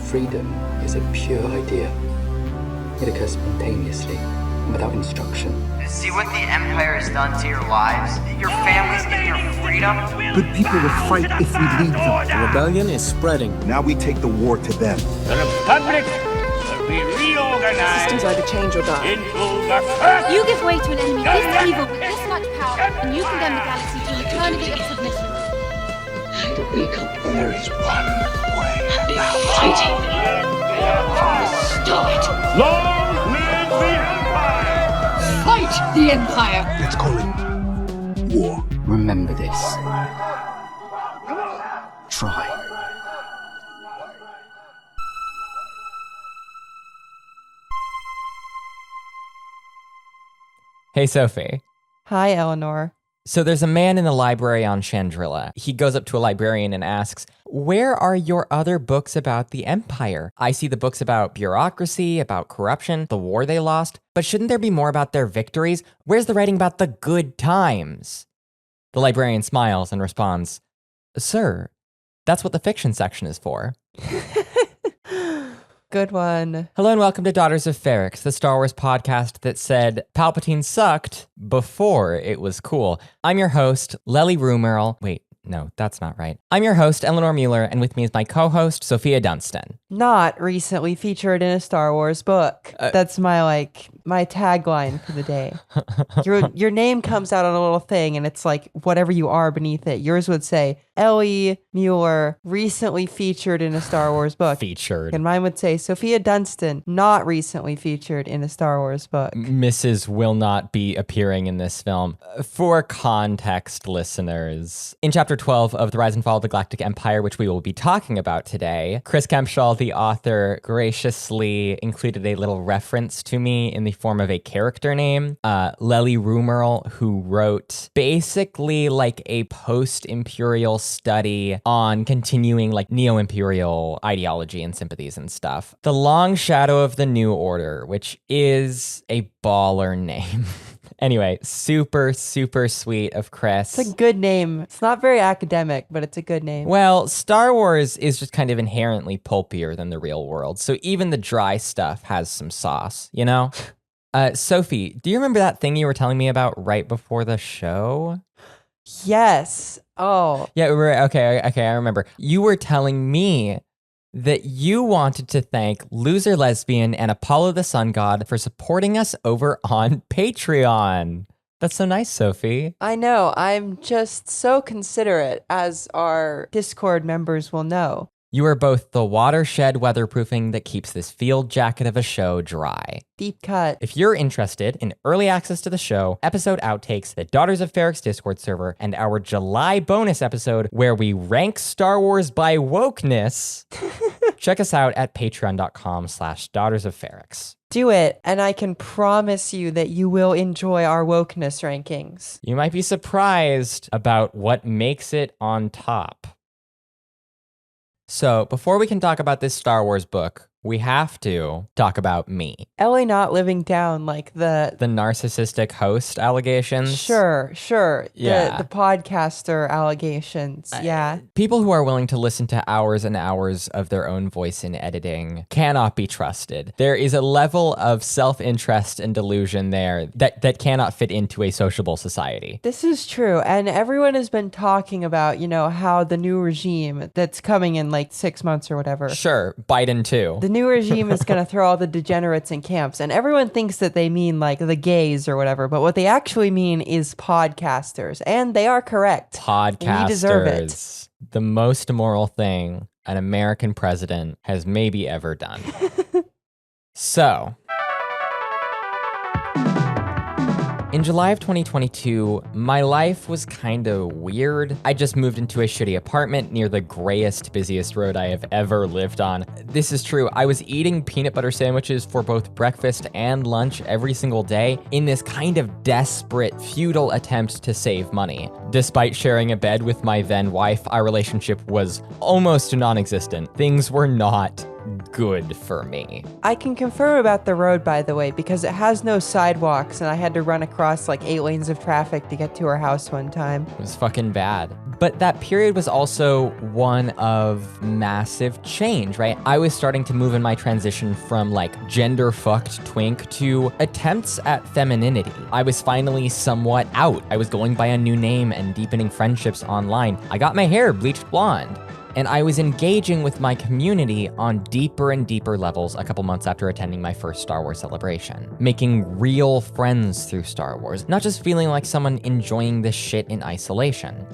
Freedom is a pure idea. It occurs spontaneously, without instruction. See what the Empire has done to your lives? Your families and your freedom? Good people will fight if we lead them. The rebellion is spreading. Now we take the war to them. The Republic will be reorganized. Systems either change or die. Into the first. You give way to an enemy this evil with this much power, and you condemn the galaxy to an eternity of submission. There is one way. We are fighting from the start. Long live the Empire! Fight the Empire! Let's call it war. Remember this. Try. Hey, Sophie. Hi, Eleanor. So there's a man in the library on Chandrila. He goes up to a librarian and asks, "Where are your other books about the Empire? I see the books about bureaucracy, about corruption, the war they lost, but shouldn't there be more about their victories? Where's the writing about the good times?" The librarian smiles and responds, "Sir, that's what the fiction section is for." Good one. Hello and welcome to Daughters of Ferrix, the Star Wars podcast that said Palpatine sucked before it was cool. I'm your host, Lely Rumerl. Wait, no, that's not right. I'm your host, Eleanor Mueller, and with me is my co-host, Sophia Dunstan. Not recently featured in a Star Wars book. That's my tagline for the day. Your name comes out on a little thing and it's like whatever you are beneath it. Yours would say Ellie Mueller, recently featured in a Star Wars book. Featured. And mine would say Sophia Dunstan, not recently featured in a Star Wars book. Mrs. will not be appearing in this film. For context, listeners, in Chapter 12 of The Rise and Fall of the Galactic Empire, which we will be talking about today, Chris Kempshall, the author, graciously included a little reference to me in the form of a character name, Lely Rumerl, who wrote basically like a post-imperial study on continuing like neo-imperial ideology and sympathies and stuff. The Long Shadow of the New Order, which is a baller name. Anyway, super, super sweet of Chris. It's a good name. It's not very academic, but it's a good name. Well, Star Wars is just kind of inherently pulpier than the real world, so even the dry stuff has some sauce, you know? Sophie, do you remember that thing you were telling me about right before the show? Yes. Oh. Yeah, okay, I remember. You were telling me that you wanted to thank Loser Lesbian and Apollo the Sun God for supporting us over on Patreon. That's so nice, Sophie. I know. I'm just so considerate, as our Discord members will know. You are both the watershed weatherproofing that keeps this field jacket of a show dry. Deep cut. If you're interested in early access to the show, episode outtakes, the Daughters of Ferrix Discord server, and our July bonus episode where we rank Star Wars by wokeness, check us out at patreon.com/Daughters of Ferrix. Do it, and I can promise you that you will enjoy our wokeness rankings. You might be surprised about what makes it on top. So, before we can talk about this Star Wars book, we have to talk about me. Ellie not living down like the narcissistic host allegations. Sure. Yeah. The podcaster allegations. Yeah. People who are willing to listen to hours and hours of their own voice in editing cannot be trusted. There is a level of self-interest and delusion there that cannot fit into a sociable society. This is true. And everyone has been talking about, how the new regime that's coming in like 6 months or whatever. Sure. Biden too. The new regime is going to throw all the degenerates in camps, and everyone thinks that they mean like the gays or whatever, but what they actually mean is podcasters, and they are correct. Podcasters. We deserve it. The most immoral thing an American president has maybe ever done. So, in July of 2022, my life was kind of weird. I just moved into a shitty apartment near the grayest, busiest road I have ever lived on. This is true. I was eating peanut butter sandwiches for both breakfast and lunch every single day in this kind of desperate, futile attempt to save money. Despite sharing a bed with my then wife, our relationship was almost non-existent. Things were not good for me. I can confirm about the road, by the way, because it has no sidewalks and I had to run across like 8 lanes of traffic to get to our house one time. It was fucking bad. But that period was also one of massive change, right? I was starting to move in my transition from like gender-fucked twink to attempts at femininity. I was finally somewhat out. I was going by a new name and deepening friendships online. I got my hair bleached blonde. And I was engaging with my community on deeper and deeper levels a couple months after attending my first Star Wars celebration. Making real friends through Star Wars, not just feeling like someone enjoying this shit in isolation.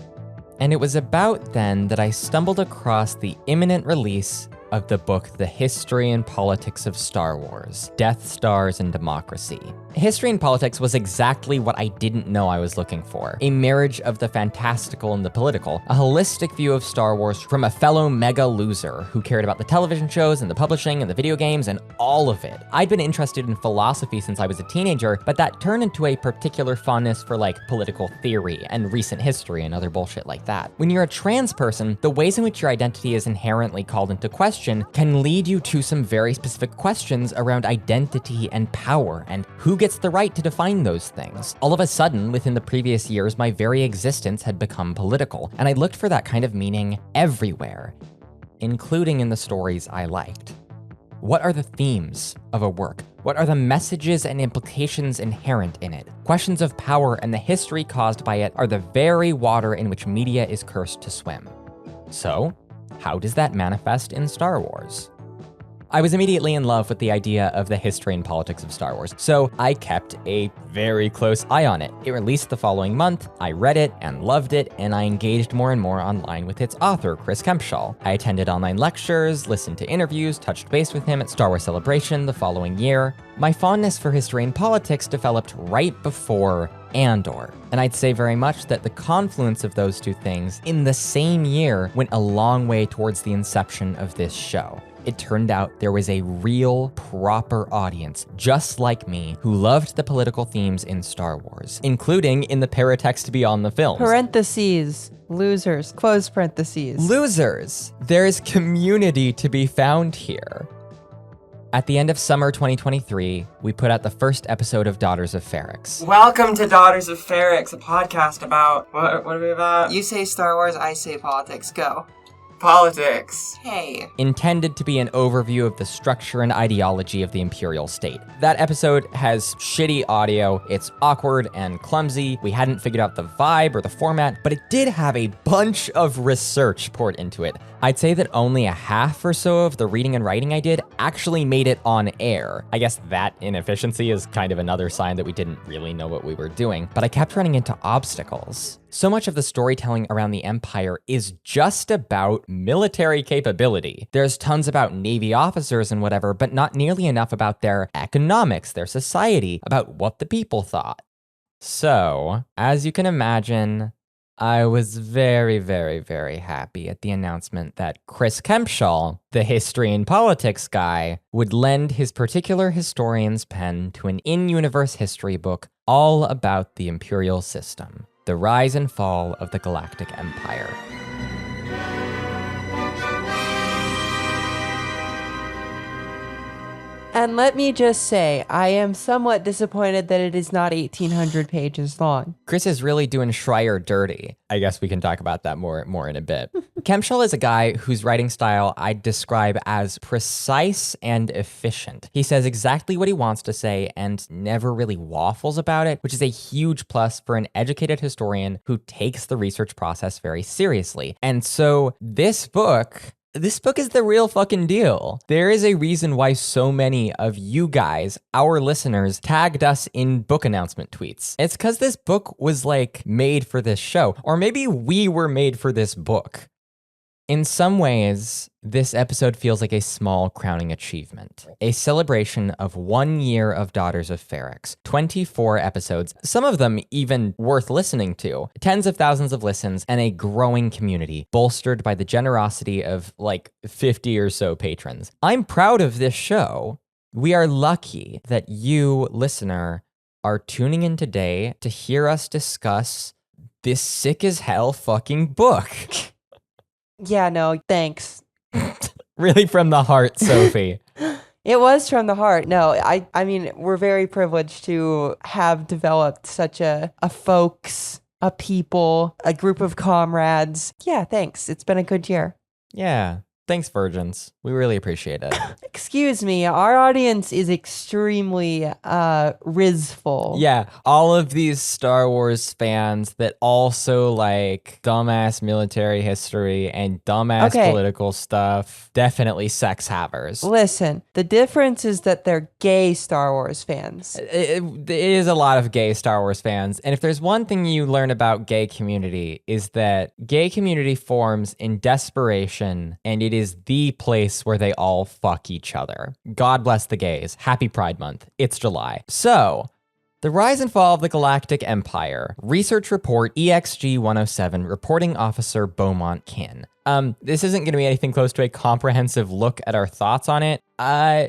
And it was about then that I stumbled across the imminent release of the book The History and Politics of Star Wars, Death Stars and Democracy. History and politics was exactly what I didn't know I was looking for. A marriage of the fantastical and the political, a holistic view of Star Wars from a fellow mega loser who cared about the television shows and the publishing and the video games and all of it. I'd been interested in philosophy since I was a teenager, but that turned into a particular fondness for like political theory and recent history and other bullshit like that. When you're a trans person, the ways in which your identity is inherently called into question can lead you to some very specific questions around identity and power and who gets the right to define those things. All of a sudden, within the previous years, my very existence had become political, and I looked for that kind of meaning everywhere, including in the stories I liked. What are the themes of a work? What are the messages and implications inherent in it? Questions of power and the history caused by it are the very water in which media is cursed to swim. So, how does that manifest in Star Wars? I was immediately in love with the idea of the history and politics of Star Wars, so I kept a very close eye on it. It released the following month, I read it and loved it, and I engaged more and more online with its author, Chris Kempshall. I attended online lectures, listened to interviews, touched base with him at Star Wars Celebration the following year. My fondness for history and politics developed right before Andor, and I'd say very much that the confluence of those two things in the same year went a long way towards the inception of this show. It turned out there was a real, proper audience, just like me, who loved the political themes in Star Wars, including in the paratext beyond the films. Parentheses. Losers. Close parentheses. Losers. There's community to be found here. At the end of summer 2023, we put out the first episode of Daughters of Ferrix. Welcome to Daughters of Ferrix, a podcast about... What are we about? You say Star Wars, I say politics. Go. Politics. Hey. Intended to be an overview of the structure and ideology of the Imperial state. That episode has shitty audio, it's awkward and clumsy, we hadn't figured out the vibe or the format, but it did have a bunch of research poured into it. I'd say that only a half or so of the reading and writing I did actually made it on air. I guess that inefficiency is kind of another sign that we didn't really know what we were doing, but I kept running into obstacles. So much of the storytelling around the Empire is just about military capability. There's tons about Navy officers and whatever, but not nearly enough about their economics, their society, about what the people thought. So, as you can imagine, I was very, very, very happy at the announcement that Chris Kempshall, the history and politics guy, would lend his particular historian's pen to an in-universe history book all about the Imperial system. The Rise and Fall of the Galactic Empire. And let me just say, I am somewhat disappointed that it is not 1,800 pages long. Chris is really doing Schreier dirty. I guess we can talk about that more in a bit. Kempshall is a guy whose writing style I'd describe as precise and efficient. He says exactly what he wants to say and never really waffles about it, which is a huge plus for an educated historian who takes the research process very seriously. And so this book is the real fucking deal. There is a reason why so many of you guys, our listeners, tagged us in book announcement tweets. It's because this book was like made for this show, or maybe we were made for this book. In some ways, this episode feels like a small crowning achievement, a celebration of 1 year of Daughters of Ferrix, 24 episodes, some of them even worth listening to, tens of thousands of listens, and a growing community bolstered by the generosity of like 50 or so patrons. I'm proud of this show. We are lucky that you, listener, are tuning in today to hear us discuss this sick as hell fucking book. Yeah, no, thanks. Really from the heart, Sophie. It was from the heart. No, I mean, we're very privileged to have developed such a folks a people, a group of comrades. Yeah, thanks. It's been a good year. Yeah. Thanks, virgins. We really appreciate it. Excuse me, our audience is extremely rizful. Yeah, all of these Star Wars fans that also like dumbass military history and dumbass political stuff, definitely sex havers. Listen, the difference is that they're gay Star Wars fans. It is a lot of gay Star Wars fans. And if there's one thing you learn about gay community is that gay community forms in desperation, and it is the place where they all fuck each other. God bless the gays. Happy Pride Month. It's July. So, the rise and fall of the Galactic Empire. Research report EXG 107, reporting officer Bowmont Kin. This isn't going to be anything close to a comprehensive look at our thoughts on it.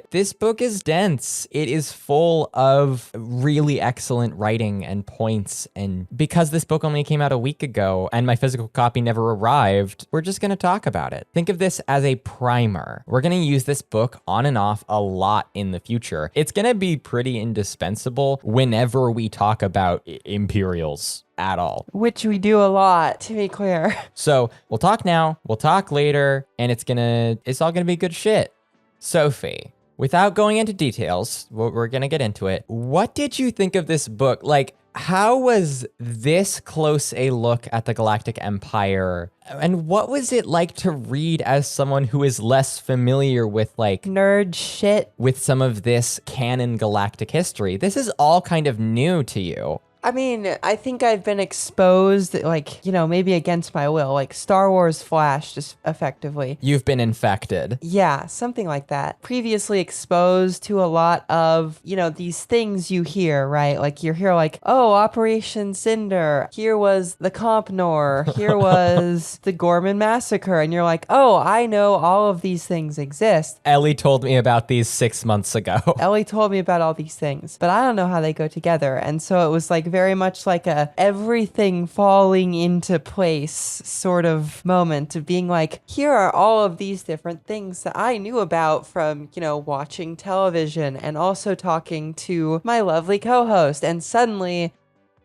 This book is dense. It is full of really excellent writing and points. And because this book only came out a week ago and my physical copy never arrived, we're just going to talk about it. Think of this as a primer. We're going to use this book on and off a lot in the future. It's going to be pretty indispensable whenever we talk about Imperials at all. Which we do a lot, to be clear. So we'll talk now, we'll talk later, and it's all gonna be good shit. Sophie, without going into details, we're gonna get into it. What did you think of this book? Like, how was this close a look at the Galactic Empire? And what was it like to read as someone who is less familiar with like nerd shit? With some of this canon galactic history? This is all kind of new to you. I mean, I think I've been exposed, like, maybe against my will, like Star Wars Flash, just effectively. You've been infected. Yeah, something like that. Previously exposed to a lot of, these things you hear, right? Like, you hear like, oh, Operation Cinder. Here was the Comp Nor. Here was the Gorman Massacre. And you're like, oh, I know all of these things exist. Ellie told me about these 6 months ago. Ellie told me about all these things, but I don't know how they go together. And so it was like very much like a everything falling into place sort of moment of being like, here are all of these different things that I knew about from, watching television and also talking to my lovely co-host. And suddenly,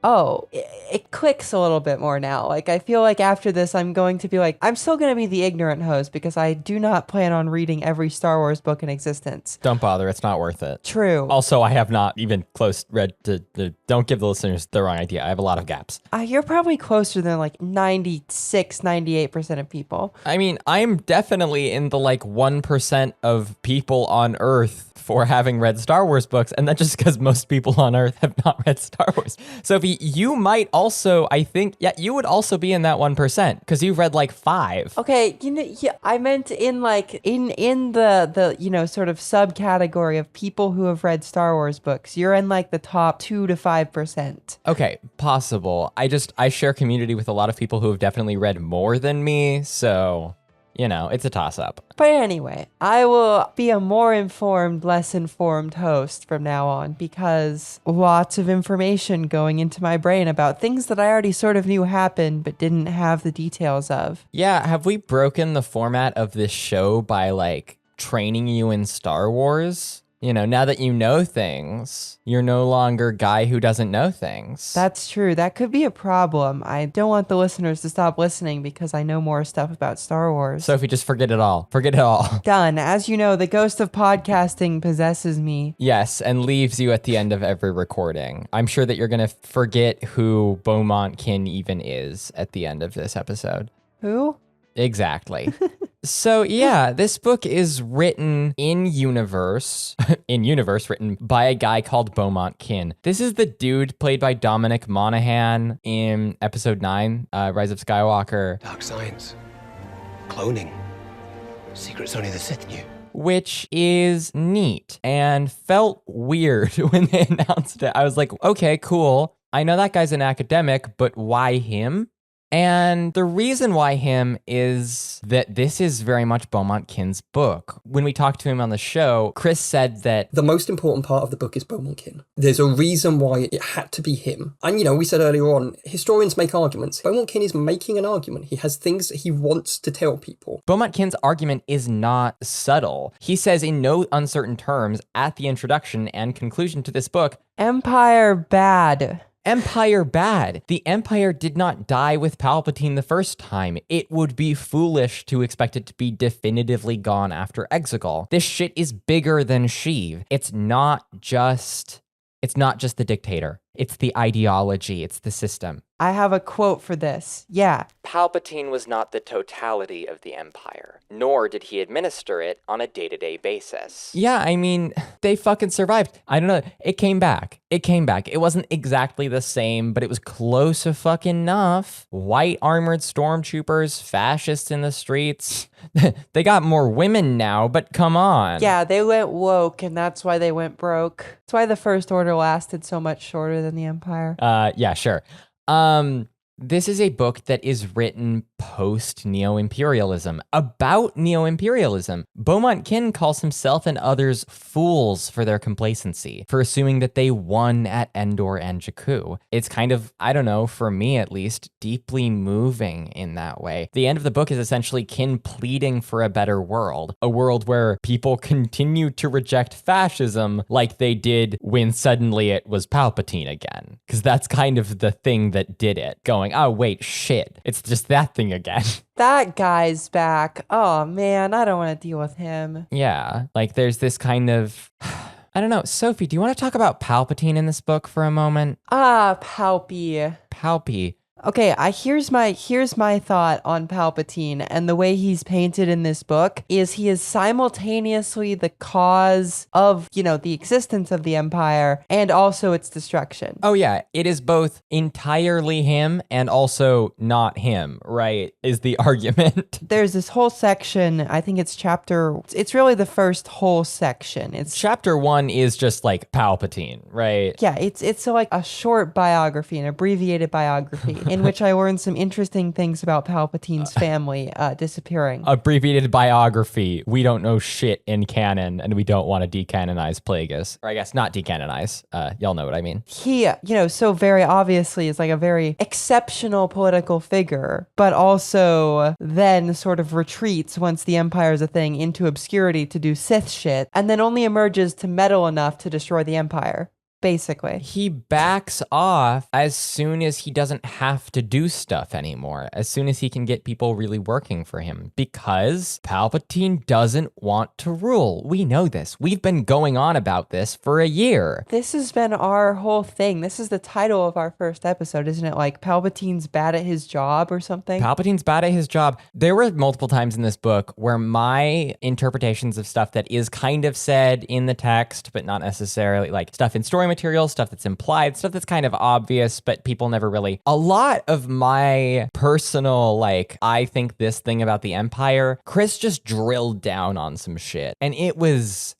it clicks a little bit more now. Like, I feel like after this, I'm going to be like, I'm still going to be the ignorant host because I do not plan on reading every Star Wars book in existence. Don't bother. It's not worth it. True. Also, I have not even read don't give the listeners the wrong idea. I have a lot of gaps. You're probably closer than like 96, 98% of people. I mean, I'm definitely in the like 1% of people on Earth for having read Star Wars books, and that's just because most people on Earth have not read Star Wars. Sophie, you might also, I think, you would also be in that 1% because you've read like 5. Okay, I meant in like in the sort of subcategory of people who have read Star Wars books. You're in like the top 2 to 5%. Okay, possible. I share community with a lot of people who have definitely read more than me, so it's a toss-up. But anyway, I will be a more informed, less informed host from now on because lots of information going into my brain about things that I already sort of knew happened but didn't have the details of. Yeah, have we broken the format of this show by like training you in Star Wars? Now that you know things, you're no longer guy who doesn't know things. That's true. That could be a problem. I don't want the listeners to stop listening because I know more stuff about Star Wars. Sophie, just forget it all. Forget it all. Done. As you know, the ghost of podcasting possesses me. Yes, and leaves you at the end of every recording. I'm sure that you're going to forget who Bowmont Kin even is at the end of this episode. Who? Exactly. So yeah, this book is written in universe, written by a guy called Bowmont Kin. This is the dude played by Dominic Monaghan in episode 9, Rise of Skywalker. Dark science, cloning, secrets only the Sith knew. Which is neat and felt weird when they announced it. I was like, okay, cool. I know that guy's an academic, but why him? And the reason why him is that this is very much Bowmont Kin's book. When we talked to him on the show, Chris said that the most important part of the book is Bowmont Kin. There's a reason why it had to be him. And, we said earlier on, historians make arguments. Bowmont Kin is making an argument. He has things that he wants to tell people. Bowmont Kin's argument is not subtle. He says in no uncertain terms at the introduction and conclusion to this book, Empire bad. Empire bad. The Empire did not die with Palpatine the first time. It would be foolish to expect it to be definitively gone after Exegol. This shit is bigger than Sheev. It's not just the Dictator. It's the ideology. It's the system. I have a quote for this. Yeah. Palpatine was not the totality of the Empire, nor did he administer it on a day-to-day basis. Yeah, I mean, they fucking survived. I don't know. It came back. It wasn't exactly the same, but it was close to fucking enough. White armored stormtroopers, fascists in the streets. They got more women now, but come on. Yeah, they went woke, and that's why they went broke. That's why the First Order lasted so much shorter than the Empire. Yeah, sure. This is a book that is written post-neo-imperialism, about neo-imperialism. Bowmont Kin calls himself and others fools for their complacency, for assuming that they won at Endor and Jakku. It's kind of, I don't know, for me at least, deeply moving in that way. The end of the book is essentially Kin pleading for a better world, a world where people continue to reject fascism like they did when suddenly it was Palpatine again. Because that's kind of the thing that did it, going, oh wait, shit, it's just that thing again. That guy's back. Oh man, I don't want to deal with him. Yeah, like there's this kind of, I don't know. Sophie, do you want to talk about Palpatine in this book for a moment? Palpy. Okay, here's my thought on Palpatine, and the way he's painted in this book is he is simultaneously the cause of, the existence of the Empire and also its destruction. Oh yeah, it is both entirely him and also not him, right? Is the argument. There's this whole section, I think it's really the first whole section. It's chapter 1 is just like Palpatine, right? Yeah, it's like a short biography, an abbreviated biography. In which I learned some interesting things about Palpatine's family disappearing. Abbreviated biography. We don't know shit in canon, and we don't want to decanonize Plagueis. Or I guess not decanonize. Y'all know what I mean. He, so very obviously is like a very exceptional political figure, but also then sort of retreats once the Empire is a thing into obscurity to do Sith shit, and then only emerges to meddle enough to destroy the Empire. Basically. He backs off as soon as he doesn't have to do stuff anymore, as soon as he can get people really working for him, because Palpatine doesn't want to rule. We know this. We've been going on about this for a year. This has been our whole thing. This is the title of our first episode, isn't it? Like, Palpatine's bad at his job or something? Palpatine's bad at his job. There were multiple times in this book where my interpretations of stuff that is kind of said in the text, but not necessarily, like stuff in story material, stuff that's implied, stuff that's kind of obvious, but people never really. A lot of my personal, I think this thing about the Empire, Chris just drilled down on some shit. And it was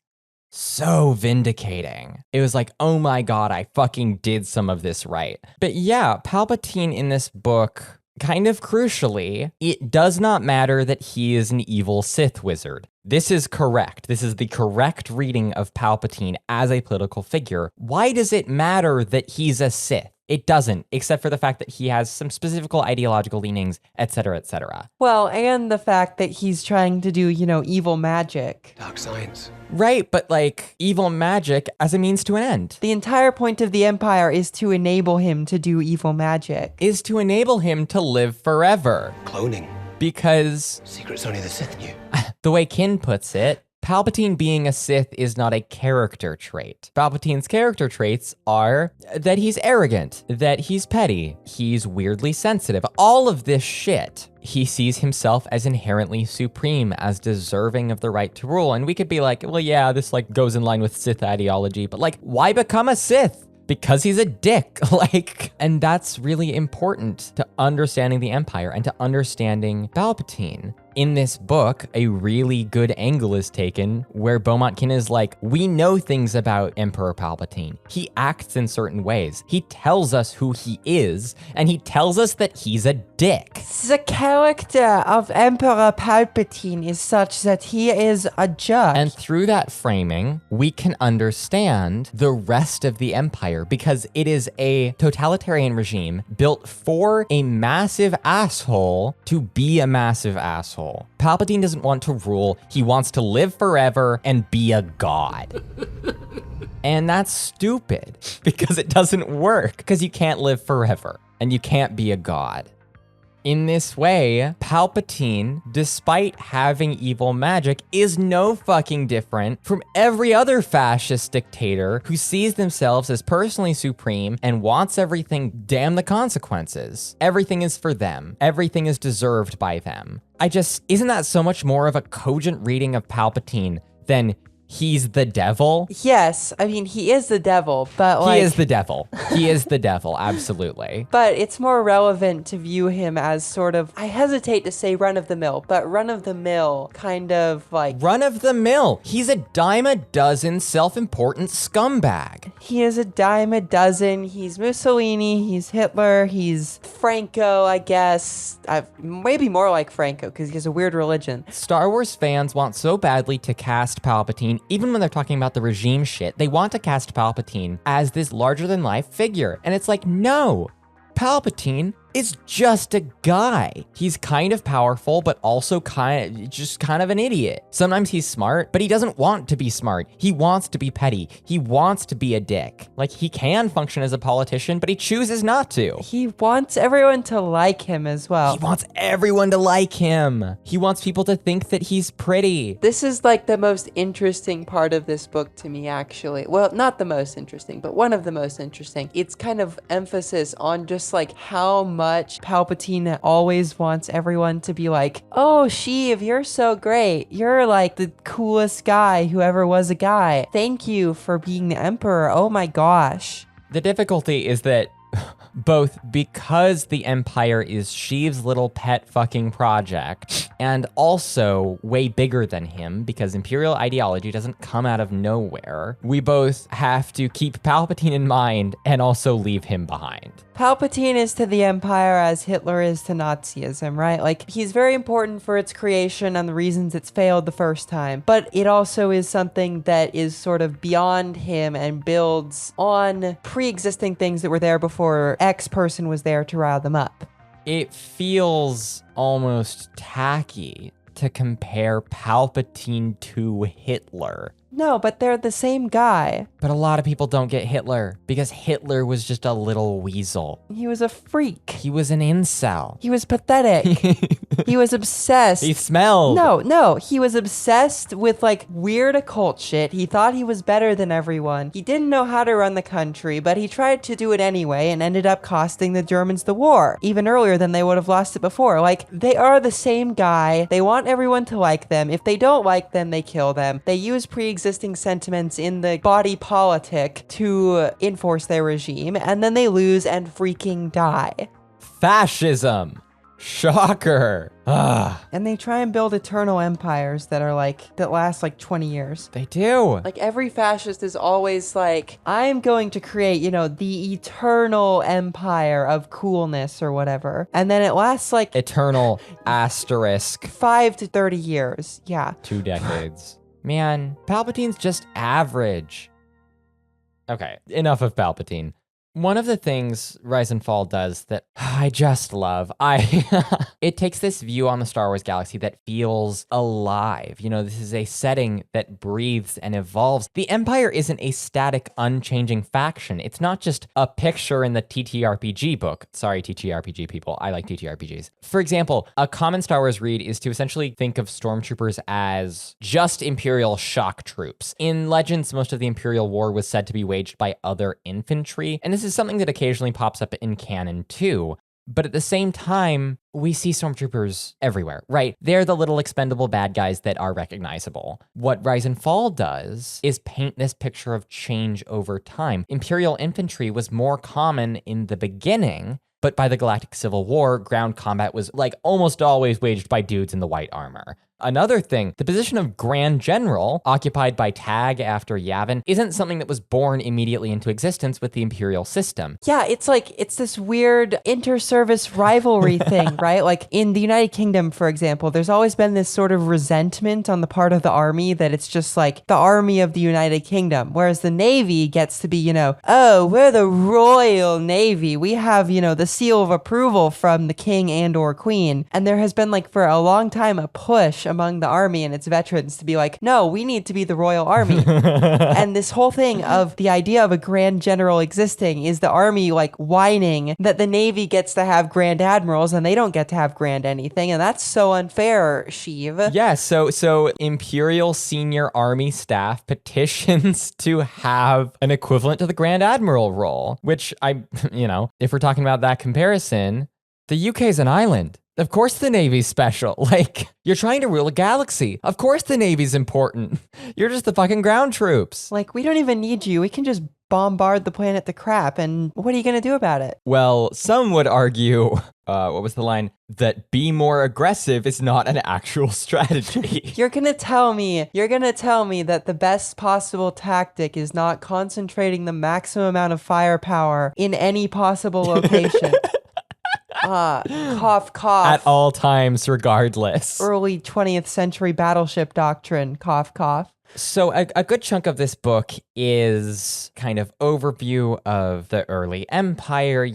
so vindicating. It was like, oh my God, I fucking did some of this right. But yeah, Palpatine in this book, kind of crucially, it does not matter that he is an evil Sith wizard. This is correct. This is the correct reading of Palpatine as a political figure. Why does it matter that he's a Sith? It doesn't, except for the fact that he has some specific ideological leanings, etc., etc. Well, and the fact that he's trying to do, evil magic. Dark science. Right, but evil magic as a means to an end. The entire point of the Empire is to enable him to do evil magic. Is to enable him to live forever. Cloning. Because secrets only the Sith knew. The way Kin puts it, Palpatine being a Sith is not a character trait. Palpatine's character traits are that he's arrogant, that he's petty, he's weirdly sensitive, all of this shit. He sees himself as inherently supreme, as deserving of the right to rule. And we could be like, well, yeah, this goes in line with Sith ideology, but why become a Sith? Because he's a dick. And that's really important to understanding the Empire and to understanding Palpatine. In this book, a really good angle is taken where Bowmont Kin is like, we know things about Emperor Palpatine. He acts in certain ways. He tells us who he is, and he tells us that he's a dick. The character of Emperor Palpatine is such that he is a jerk. And through that framing, we can understand the rest of the Empire, because it is a totalitarian regime built for a massive asshole to be a massive asshole. devil. Palpatine doesn't want to rule. He wants to live forever and be a god. And that's stupid because it doesn't work, because you can't live forever and you can't be a god. In this way, Palpatine, despite having evil magic, is no fucking different from every other fascist dictator who sees themselves as personally supreme and wants everything, damn the consequences. Everything is for them. Everything is deserved by them. Isn't that so much more of a cogent reading of Palpatine than he's the devil? Yes, I mean, he is the devil, but like... He is the devil. He is the devil, absolutely. But it's more relevant to view him as sort of, I hesitate to say run-of-the-mill, but run-of-the-mill kind of like... Run-of-the-mill. He's a dime a dozen self-important scumbag. He is a dime a dozen. He's Mussolini, he's Hitler, he's Franco, I guess. Maybe more like Franco, because he has a weird religion. Star Wars fans want so badly to cast Palpatine, even when they're talking about the regime shit, they want to cast Palpatine as this larger-than-life figure. And it's like, no, Palpatine is just a guy. He's kind of powerful, but also kind of an idiot. Sometimes he's smart, but he doesn't want to be smart. He wants to be petty. He wants to be a dick. Like, he can function as a politician, but he chooses not to. He wants everyone to like him as well. He wants everyone to like him. He wants people to think that he's pretty. This is like the most interesting part of this book to me, actually. Well, not the most interesting, but one of the most interesting. It's kind of emphasis on just like how much Palpatine always wants everyone to be like, oh, Sheev, you're so great. You're like the coolest guy who ever was a guy. Thank you for being the Emperor. Oh my gosh. The difficulty is that both because the Empire is Sheev's little pet fucking project, and also way bigger than him because Imperial ideology doesn't come out of nowhere, we both have to keep Palpatine in mind and also leave him behind. Palpatine is to the Empire as Hitler is to Nazism, right? Like, he's very important for its creation and the reasons it's failed the first time, but it also is something that is sort of beyond him and builds on pre-existing things that were there before X person was there to rile them up. It feels almost tacky to compare Palpatine to Hitler. No, but they're the same guy. But a lot of people don't get Hitler because Hitler was just a little weasel. He was a freak. He was an incel. He was pathetic. He was obsessed. He smelled. No, he was obsessed with like weird occult shit. He thought he was better than everyone. He didn't know how to run the country, but he tried to do it anyway and ended up costing the Germans the war, even earlier than they would have lost it before. Like, they are the same guy. They want everyone to like them. If they don't like them, they kill them. They use pre-existing sentiments in the body politic to enforce their regime, and then they lose and freaking die. Fascism. Shocker. And they try and build eternal empires that last like 20 years. They do. Like, every fascist is always like, I'm going to create, the eternal empire of coolness or whatever. And then it lasts like eternal asterisk 5 to 30 years. Yeah. 2 decades. Man, Palpatine's just average. Okay, enough of Palpatine. One of the things Rise and Fall does that I just love, it takes this view on the Star Wars galaxy that feels alive. This is a setting that breathes and evolves. The Empire isn't a static, unchanging faction. It's not just a picture in the TTRPG book. Sorry, TTRPG people. I like TTRPGs. For example, a common Star Wars read is to essentially think of stormtroopers as just Imperial shock troops. In Legends, most of the Imperial War was said to be waged by other infantry, and this is something that occasionally pops up in canon too. But at the same time, we see stormtroopers everywhere, right? They're the little expendable bad guys that are recognizable. What Rise and Fall does is paint this picture of change over time. Imperial infantry was more common in the beginning, but by the Galactic Civil War, ground combat was like almost always waged by dudes in the white armor. Another thing, the position of Grand General, occupied by Tag after Yavin, isn't something that was born immediately into existence with the Imperial system. Yeah, it's this weird inter-service rivalry thing, right? Like in the United Kingdom, for example, there's always been this sort of resentment on the part of the army that it's just like the army of the United Kingdom, whereas the Navy gets to be, oh, we're the Royal Navy. We have, the seal of approval from the king and or queen. And there has been like for a long time a push among the army and its veterans to be like, no, we need to be the Royal Army. And this whole thing of the idea of a Grand General existing is the army like whining that the Navy gets to have Grand Admirals and they don't get to have Grand anything. And that's so unfair, Sheev. Yeah, so Imperial senior army staff petitions to have an equivalent to the Grand Admiral role, which if we're talking about that comparison, the UK is an island. Of course the Navy's special. Like, you're trying to rule a galaxy. Of course the Navy's important. You're just the fucking ground troops. Like, we don't even need you. We can just bombard the planet to crap, and what are you going to do about it? Well, some would argue, what was the line? That be more aggressive is not an actual strategy. You're going to tell me that the best possible tactic is not concentrating the maximum amount of firepower in any possible location. Cough, cough. At all times, regardless. Early 20th century battleship doctrine, cough, cough. So a good chunk of this book is kind of overview of the early empire,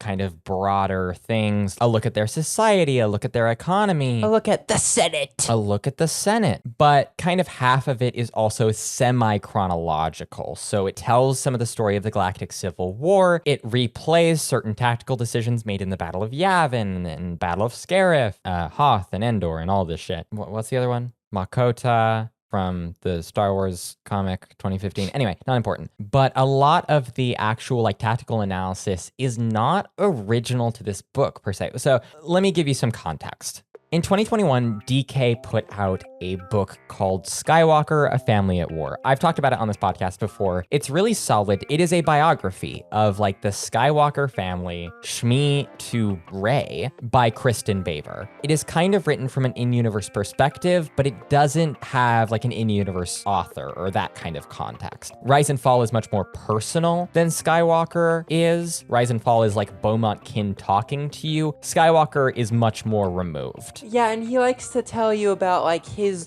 kind of broader things. A look at their society, a look at their economy. A look at the Senate. A look at the Senate. But kind of half of it is also semi-chronological. So it tells some of the story of the Galactic Civil War. It replays certain tactical decisions made in the Battle of Yavin and Battle of Scarif, Hoth and Endor and all this shit. What's the other one? Makota from the Star Wars comic 2015. Anyway, not important. But a lot of the actual tactical analysis is not original to this book per se. So let me give you some context. In 2021, DK put out a book called Skywalker, A Family at War. I've talked about it on this podcast before. It's really solid. It is a biography of the Skywalker family, Shmi to Rey, by Kristen Baver. It is kind of written from an in-universe perspective, but it doesn't have an in-universe author or that kind of context. Rise and Fall is much more personal than Skywalker is. Rise and Fall is like Bowmont Kin talking to you. Skywalker is much more removed. Yeah, and he likes to tell you about his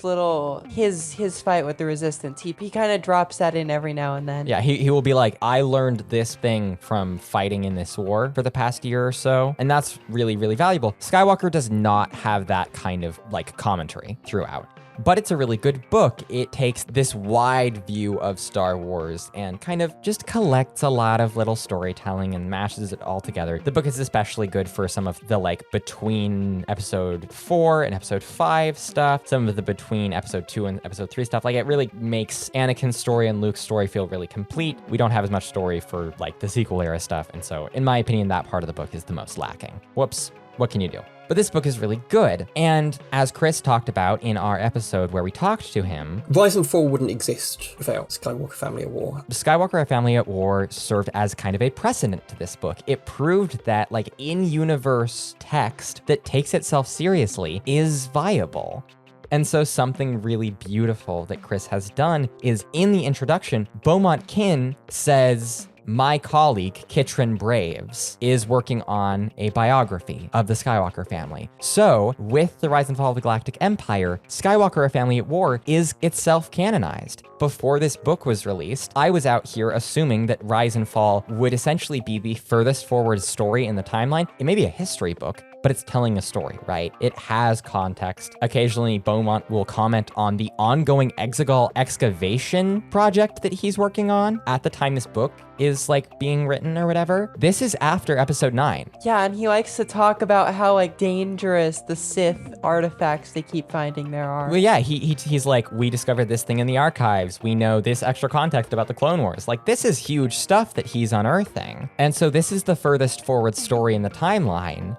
fight with the Resistance. He kind of drops that in every now and then. Yeah, he will be like, I learned this thing from fighting in this war for the past year or so, and that's really, really valuable. Skywalker does not have that kind of commentary throughout. But it's a really good book. It takes this wide view of Star Wars and kind of just collects a lot of little storytelling and mashes it all together. The book is especially good for some of the between episode 4 and episode 5 stuff, some of the between episode 2 and episode 3 stuff. It really makes Anakin's story and Luke's story feel really complete. We don't have as much story for the sequel era stuff. And so in my opinion, that part of the book is the most lacking. Whoops, what can you do? But this book is really good. And as Chris talked about in our episode where we talked to him, Rise and Fall wouldn't exist without Skywalker Family at War. Skywalker: A Family at War served as kind of a precedent to this book. It proved that in-universe text that takes itself seriously is viable. And so something really beautiful that Chris has done is in the introduction, Bowmont Kin says, my colleague, Kitrin Braves, is working on a biography of the Skywalker family. So, with the Rise and Fall of the Galactic Empire, Skywalker: A Family at War is itself canonized. Before this book was released, I was out here assuming that Rise and Fall would essentially be the furthest forward story in the timeline. It may be a history book, but it's telling a story, right? It has context. Occasionally, Beaumont will comment on the ongoing Exegol excavation project that he's working on at the time this book is being written or whatever. This is after episode 9. Yeah, and he likes to talk about how dangerous the Sith artifacts they keep finding there are. Well, yeah, he's like, we discovered this thing in the archives. We know this extra context about the Clone Wars. This is huge stuff that he's unearthing. And so this is the furthest forward story in the timeline.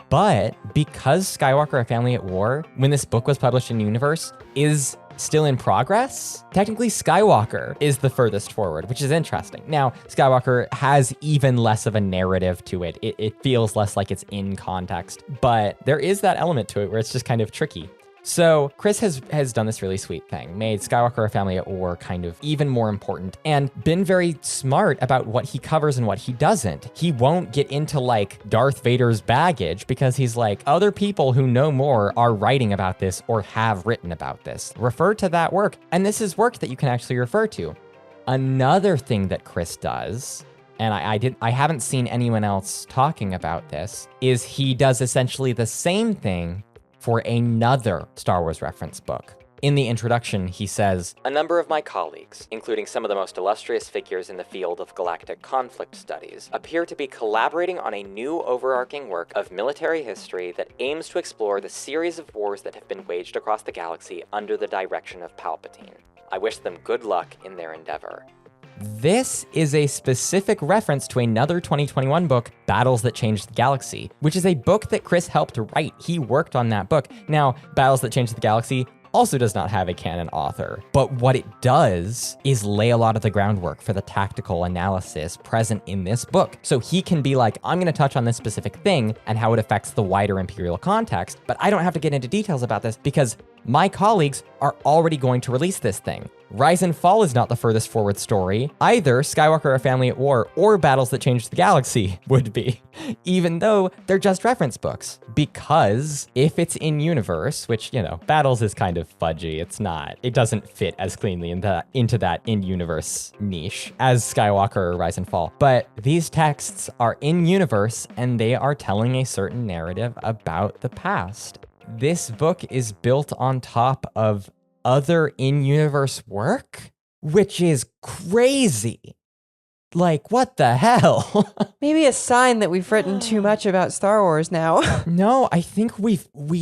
But because Skywalker: A Family at War, when this book was published in universe, is still in progress, technically Skywalker is the furthest forward, which is interesting. Now, Skywalker has even less of a narrative to it. It feels less like it's in context, but there is that element to it where it's just kind of tricky. So Chris has done this really sweet thing, made Skywalker a family at war kind of even more important, and been very smart about what he covers and what he doesn't. He won't get into like Darth Vader's baggage because he's like, other people who know more are writing about this or have written about this. Refer to that work. And this is work that you can actually refer to. Another thing that Chris does, and I haven't seen anyone else talking about this, is he does essentially the same thing for another Star Wars reference book. In the introduction, he says, "A number of my colleagues, including some of the most illustrious figures in the field of galactic conflict studies, appear to be collaborating on a new overarching work of military history that aims to explore the series of wars that have been waged across the galaxy under the direction of Palpatine. I wish them good luck in their endeavor." This is a specific reference to another 2021 book, Battles That Changed the Galaxy, which is a book that Chris helped write. He worked on that book. Now, Battles That Changed the Galaxy also does not have a canon author, but what it does is lay a lot of the groundwork for the tactical analysis present in this book. So he can be like, I'm going to touch on this specific thing and how it affects the wider Imperial context, but I don't have to get into details about this because my colleagues are already going to release this thing. Rise and Fall is not the furthest forward story. Either Skywalker, A Family at War, or Battles That Changed the Galaxy would be, even though they're just reference books. Because if it's in universe, which, you know, Battles is kind of fudgy, it doesn't fit as cleanly into that in-universe niche as Skywalker or Rise and Fall. But these texts are in universe and they are telling a certain narrative about the past. This book is built on top of other in-universe work, which is crazy. Like, what the hell? Maybe a sign that we've written too much about Star Wars now. No, I think we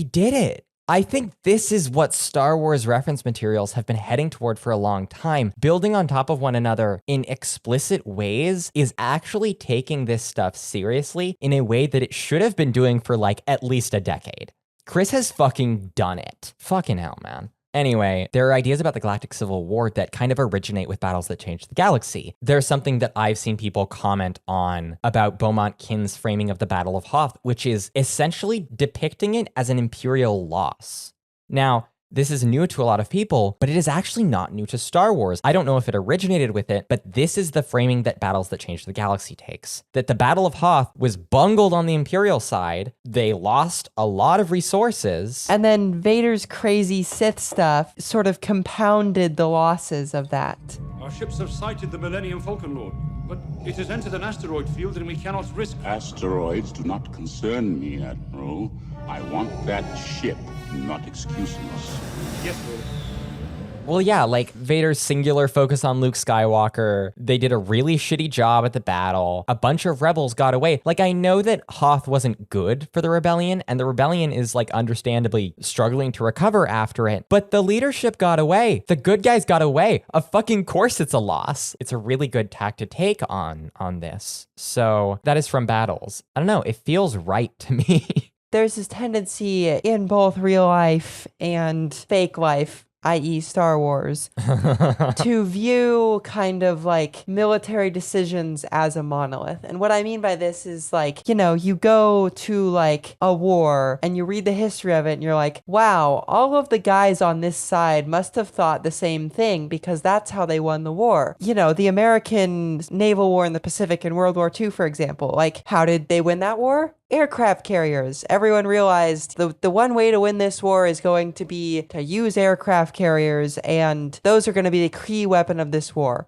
did it. I think this is what Star Wars reference materials have been heading toward for a long time. Building on top of one another in explicit ways is actually taking this stuff seriously in a way that it should have been doing for like at least a decade. Chris has fucking done it. Fucking hell, man. Anyway, there are ideas about the Galactic Civil War that kind of originate with Battles That Changed the Galaxy. There's something that I've seen people comment on about Bowmont Kin's framing of the Battle of Hoth, which is essentially depicting it as an Imperial loss. Now, this is new to a lot of people, but it is actually not new to Star Wars. I don't know if it originated with it, but this is the framing that Battles That Changed the Galaxy takes. That the Battle of Hoth was bungled on the Imperial side, they lost a lot of resources. And then Vader's crazy Sith stuff sort of compounded the losses of that. Our ships have sighted the Millennium Falcon Lord, but it has entered an asteroid field and we cannot risk... Asteroids do not concern me, Admiral. I want that ship, not excuses. Yes, Lord. Well, yeah, like Vader's singular focus on Luke Skywalker. They did a really shitty job at the battle. A bunch of rebels got away. Like, I know that Hoth wasn't good for the rebellion, and the rebellion is, like, understandably struggling to recover after it, but the leadership got away. The good guys got away. Of fucking course it's a loss. It's a really good tack to take on this. So that is from Battles. I don't know, it feels right to me. There's this tendency in both real life and fake life, i.e. Star Wars, to view kind of like military decisions as a monolith. And what I mean by this is like, you know, you go to like a war and you read the history of it and you're like, wow, all of the guys on this side must have thought the same thing because that's how they won the war. You know, the American naval war in the Pacific in World War II, for example, like how did they win that war? Aircraft carriers. Everyone realized the one way to win this war is going to be to use aircraft carriers, and those are going to be the key weapon of this war.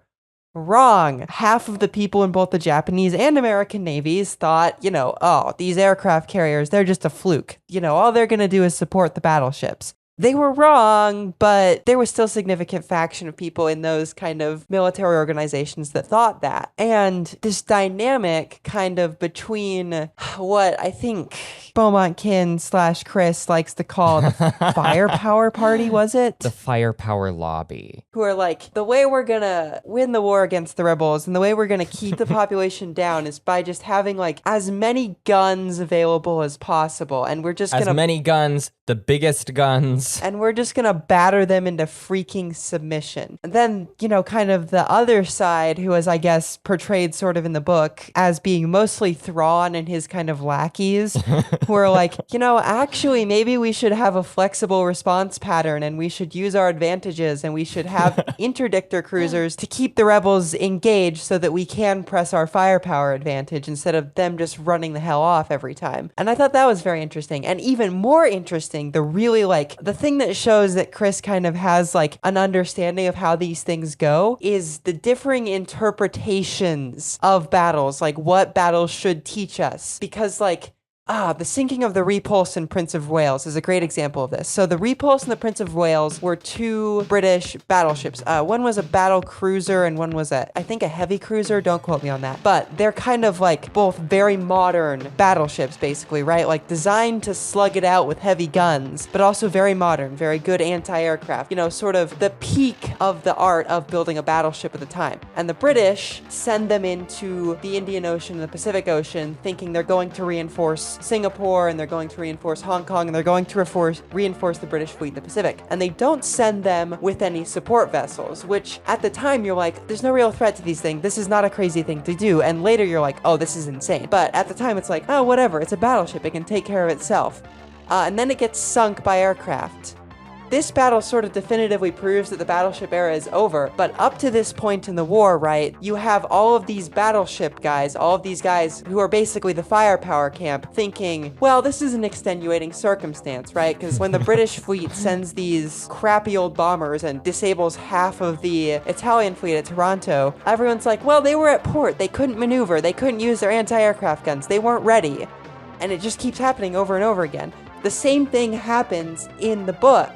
Wrong. Half of the people in both the Japanese and American navies thought, you know, oh, these aircraft carriers, they're just a fluke. You know, all they're going to do is support the battleships. They were wrong, but there was still a significant faction of people in those kind of military organizations that thought that. And this dynamic kind of between what I think Bowmont Kin / Chris likes to call the firepower party, was it? The firepower lobby. Who are like, the way we're gonna win the war against the rebels and the way we're gonna keep the population down is by just having like as many guns available as possible. And we're just as many guns, the biggest guns. Americans. And we're just gonna batter them into freaking submission. And then, kind of the other side, who is, I guess, portrayed sort of in the book as being mostly Thrawn and his kind of lackeys, who are like, actually, maybe we should have a flexible response pattern and we should use our advantages and we should have interdictor cruisers to keep the rebels engaged so that we can press our firepower advantage instead of them just running the hell off every time. And I thought that was very interesting. And even more interesting, the thing that shows that Chris kind of has like an understanding of how these things go is the differing interpretations of battles, like what battles should teach us. Because the sinking of the Repulse and Prince of Wales is a great example of this. So the Repulse and the Prince of Wales were two British battleships. One was a battle cruiser and one was I think a heavy cruiser. Don't quote me on that. But they're kind of like both very modern battleships, basically, right? Like designed to slug it out with heavy guns, but also very modern, very good anti-aircraft, sort of the peak of the art of building a battleship at the time. And the British send them into the Indian Ocean and the Pacific Ocean thinking they're going to reinforce Singapore and they're going to reinforce Hong Kong and they're going to reinforce the British fleet in the Pacific. And they don't send them with any support vessels, which at the time you're like, there's no real threat to these things. This is not a crazy thing to do. And later you're like, oh, this is insane. But at the time it's like, oh, whatever. It's a battleship. It can take care of itself. And then it gets sunk by aircraft. This battle sort of definitively proves that the battleship era is over, but up to this point in the war, right, you have all of these battleship guys, all of these guys who are basically the firepower camp thinking, well, this is an extenuating circumstance, right? Because when the British fleet sends these crappy old bombers and disables half of the Italian fleet at Taranto, everyone's like, well, they were at port, they couldn't maneuver, they couldn't use their anti-aircraft guns, they weren't ready. And it just keeps happening over and over again. The same thing happens in the book.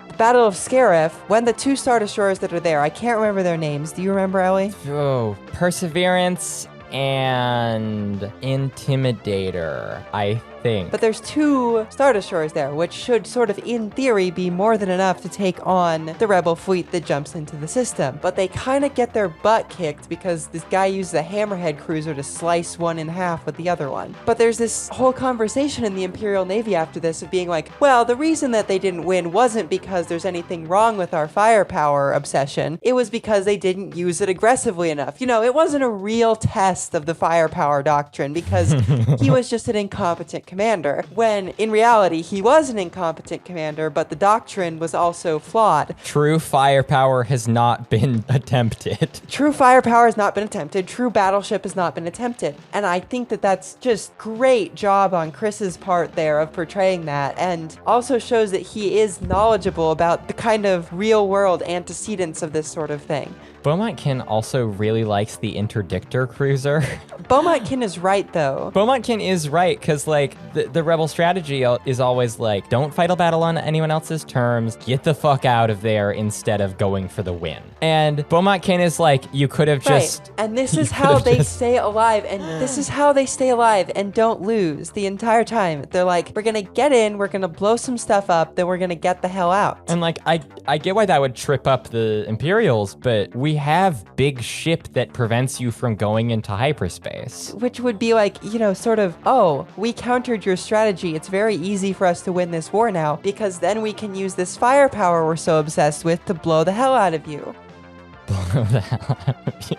The Battle of Scarif, when the two Star Destroyers that are there, I can't remember their names. Do you remember, Ellie? Oh, Perseverance and Intimidator, I think. But there's two Star Destroyers there, which should sort of, in theory, be more than enough to take on the Rebel fleet that jumps into the system. But they kind of get their butt kicked because this guy uses a Hammerhead cruiser to slice one in half with the other one. But there's this whole conversation in the Imperial Navy after this of being like, well, the reason that they didn't win wasn't because there's anything wrong with our firepower obsession. It was because they didn't use it aggressively enough. It wasn't a real test of the firepower doctrine because he was just an incompetent commander, when in reality he was an incompetent commander, but the doctrine was also flawed. True firepower has not been attempted. True firepower has not been attempted. True battleship has not been attempted. And I think that that's just great job on Chris's part there of portraying that, and also shows that he is knowledgeable about the kind of real world antecedents of this sort of thing. Bowmont Kin also really likes the interdictor cruiser. Bowmont Kin is right, though. Bowmont Kin is right, because, the rebel strategy is always, don't fight a battle on anyone else's terms, get the fuck out of there instead of going for the win. And Bowmont Kin is you could have just... Right, and this is how they stay alive, and this is how they stay alive and don't lose the entire time. They're like, we're gonna get in, we're gonna blow some stuff up, then we're gonna get the hell out. And, I get why that would trip up the Imperials, but we have big ship that prevents you from going into hyperspace. Which would be sort of, oh, we countered your strategy. It's very easy for us to win this war now because then we can use this firepower we're so obsessed with to blow the hell out of you. Blow the hell out of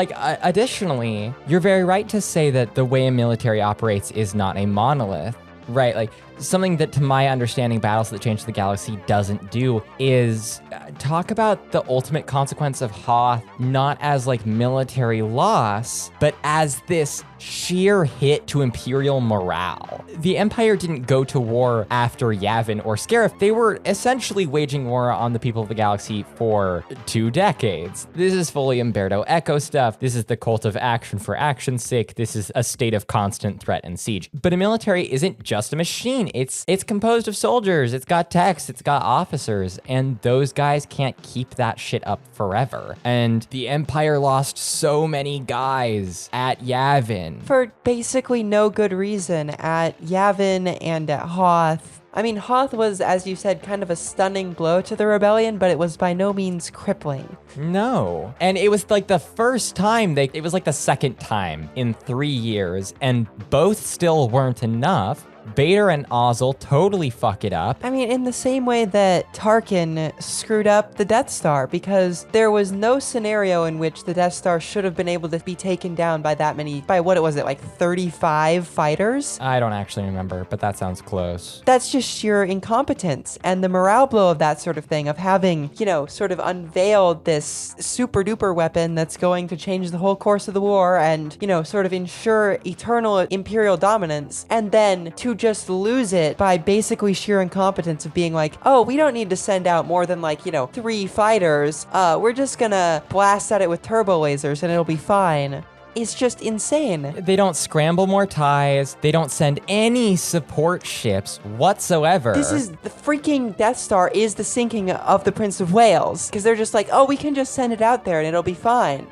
you. Additionally, you're very right to say that the way a military operates is not a monolith. Right, something that to my understanding Battles That Changed the Galaxy doesn't do is talk about the ultimate consequence of Hoth not as military loss, but as this sheer hit to Imperial morale. The Empire didn't go to war after Yavin or Scarif. They were essentially waging war on the people of the galaxy for 2 decades. This is fully Umberto Eco stuff. This is the cult of action for action's sake. This is a state of constant threat and siege. But a military isn't just a machine. It's composed of soldiers. It's got techs. It's got officers. And those guys can't keep that shit up forever. And the Empire lost so many guys at Yavin. For basically no good reason at Yavin and at Hoth. I mean, Hoth was, as you said, kind of a stunning blow to the rebellion, but it was by no means crippling. No. And it was the first time, it was the second time in 3 years, and both still weren't enough. Vader and Ozzel totally fuck it up. I mean, in the same way that Tarkin screwed up the Death Star, because there was no scenario in which the Death Star should have been able to be taken down by that many, by what was it, like 35 fighters? I don't actually remember, but that sounds close. That's just sheer incompetence. And the morale blow of that sort of thing, of having, you know, sort of unveiled this super duper weapon that's going to change the whole course of the war and, you know, sort of ensure eternal Imperial dominance, and then to just lose it by basically sheer incompetence of being like, oh, we don't need to send out more than like, you know, 3 fighters. We're just gonna blast at it with turbo lasers and it'll be fine. It's just insane. They don't scramble more ties. They don't send any support ships whatsoever. This is the freaking Death Star is the sinking of the Prince of Wales, because they're just like, oh, we can just send it out there and it'll be fine.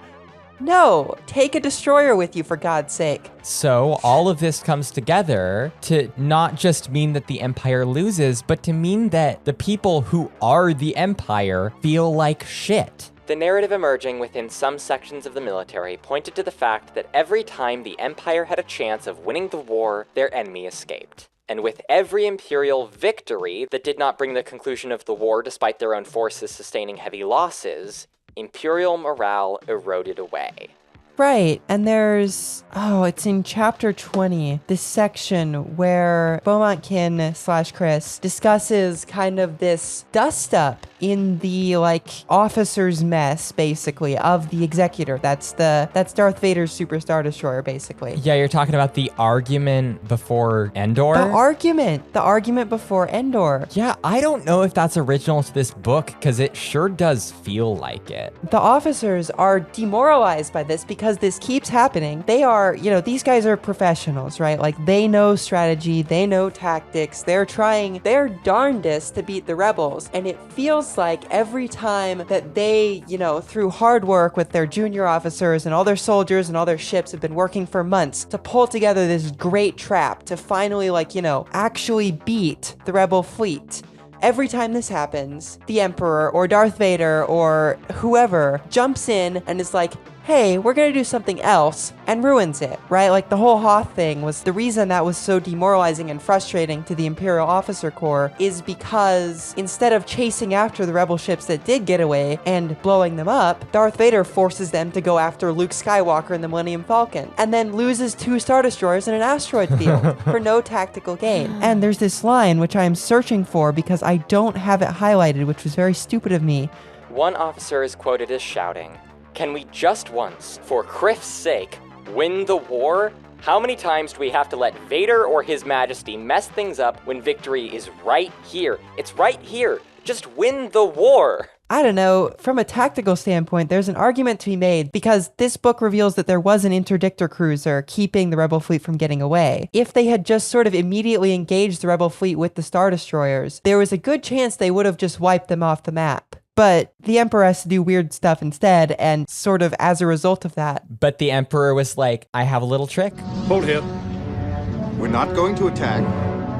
No, take a destroyer with you, for God's sake. So all of this comes together to not just mean that the Empire loses, but to mean that the people who are the Empire feel like shit. The narrative emerging within some sections of the military pointed to the fact that every time the Empire had a chance of winning the war, their enemy escaped. And with every Imperial victory that did not bring the conclusion of the war despite their own forces sustaining heavy losses, Imperial morale eroded away. Right, and there's, it's in chapter 20, this section where Bowmont Kin / Chris discusses kind of this dust-up in the, like, officer's mess, basically, of the Executor. That's Darth Vader's Super Star Destroyer, basically. Yeah, you're talking about the argument before Endor? The argument before Endor. Yeah, I don't know if that's original to this book, because it sure does feel like it. The officers are demoralized by this because this keeps happening. They are, you know, these guys are professionals, right? Like, they know strategy, they know tactics, they're trying their darndest to beat the rebels, and it feels like every time that they, you know, through hard work with their junior officers and all their soldiers and all their ships have been working for months to pull together this great trap to finally, like, you know, actually beat the rebel fleet. Every time this happens, the Emperor or Darth Vader or whoever jumps in and is like, hey, we're gonna do something else, and ruins it, right? Like, the whole Hoth thing was the reason that was so demoralizing and frustrating to the Imperial Officer Corps, is because instead of chasing after the rebel ships that did get away and blowing them up, Darth Vader forces them to go after Luke Skywalker and the Millennium Falcon, and then loses 2 Star Destroyers in an asteroid field for no tactical gain. And there's this line, which I'm searching for because I don't have it highlighted, which was very stupid of me. One officer is quoted as shouting, "Can we just once, for Criff's sake, win the war? How many times do we have to let Vader or His Majesty mess things up when victory is right here? It's right here. Just win the war." I don't know, from a tactical standpoint, there's an argument to be made because this book reveals that there was an interdictor cruiser keeping the rebel fleet from getting away. If they had just sort of immediately engaged the rebel fleet with the Star Destroyers, there was a good chance they would have just wiped them off the map. But the Emperor has to do weird stuff instead, and sort of as a result of that. But the Emperor was like, I have a little trick. Hold here. We're not going to attack.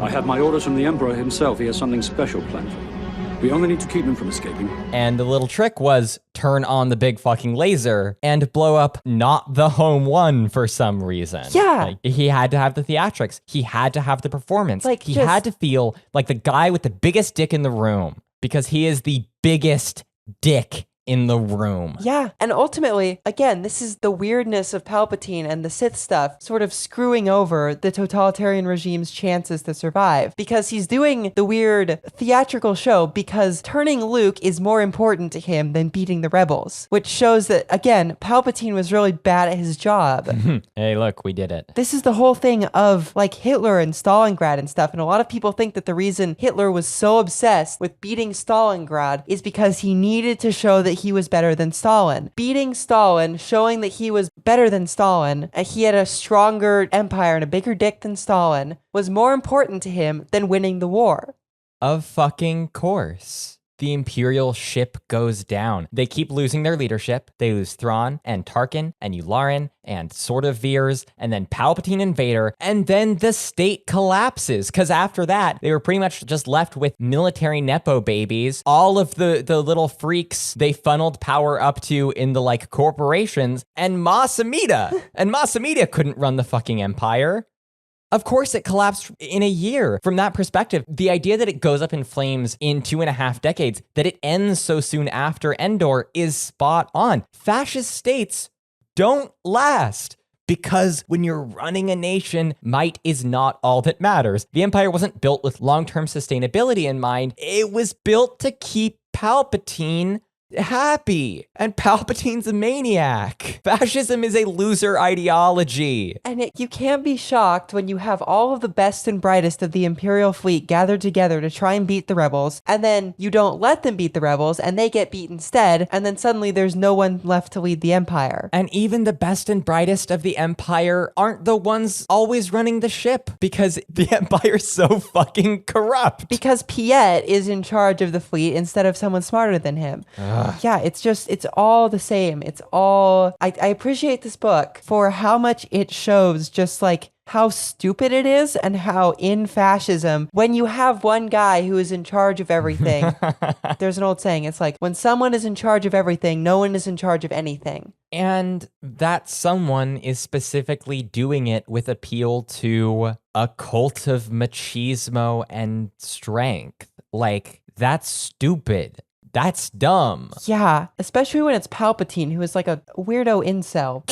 I have my orders from the Emperor himself. He has something special planned for me. We only need to keep him from escaping. And the little trick was turn on the big fucking laser and blow up not the home one for some reason. Yeah. Like, he had to have the theatrics. He had to have the performance. Like, he had to feel like the guy with the biggest dick in the room, because he is the biggest dick in the room. Yeah, and ultimately, again, this is the weirdness of Palpatine and the Sith stuff sort of screwing over the totalitarian regime's chances to survive, because he's doing the weird theatrical show because turning Luke is more important to him than beating the rebels, which shows that, again, Palpatine was really bad at his job. Hey, look, we did it. This is the whole thing of, like, Hitler and Stalingrad and stuff, and a lot of people think that the reason Hitler was so obsessed with beating Stalingrad is because he needed to show that he was better than Stalin. Beating Stalin, showing that he was better than Stalin, and he had a stronger empire and a bigger dick than Stalin, was more important to him than winning the war. Of fucking course. The Imperial ship goes down. They keep losing their leadership. They lose Thrawn and Tarkin and Yularen and sort of Veers and then Palpatine and Vader, and then the state collapses, because after that, they were pretty much just left with military nepo babies. All of the little freaks they funneled power up to in the, like, corporations, and Mas Amedda. And Mas Amedda couldn't run the fucking Empire. Of course, it collapsed in a year. From that perspective, the idea that it goes up in flames in 2.5 decades, that it ends so soon after Endor, is spot on. Fascist states don't last. Because when you're running a nation, might is not all that matters. The Empire wasn't built with long-term sustainability in mind. It was built to keep Palpatine happy. And Palpatine's a maniac. Fascism is a loser ideology. And you can't be shocked when you have all of the best and brightest of the Imperial fleet gathered together to try and beat the rebels, and then you don't let them beat the rebels, and they get beat instead, and then suddenly there's no one left to lead the Empire. And even the best and brightest of the Empire aren't the ones always running the ship, because the Empire's so fucking corrupt. Because Piet is in charge of the fleet instead of someone smarter than him. Yeah, it's all the same. It's all, I appreciate this book for how much it shows just like how stupid it is and how in fascism, when you have one guy who is in charge of everything, there's an old saying, it's like, when someone is in charge of everything, no one is in charge of anything. And that someone is specifically doing it with appeal to a cult of machismo and strength. Like, that's stupid. That's dumb. Yeah, especially when it's Palpatine, who is like a weirdo incel.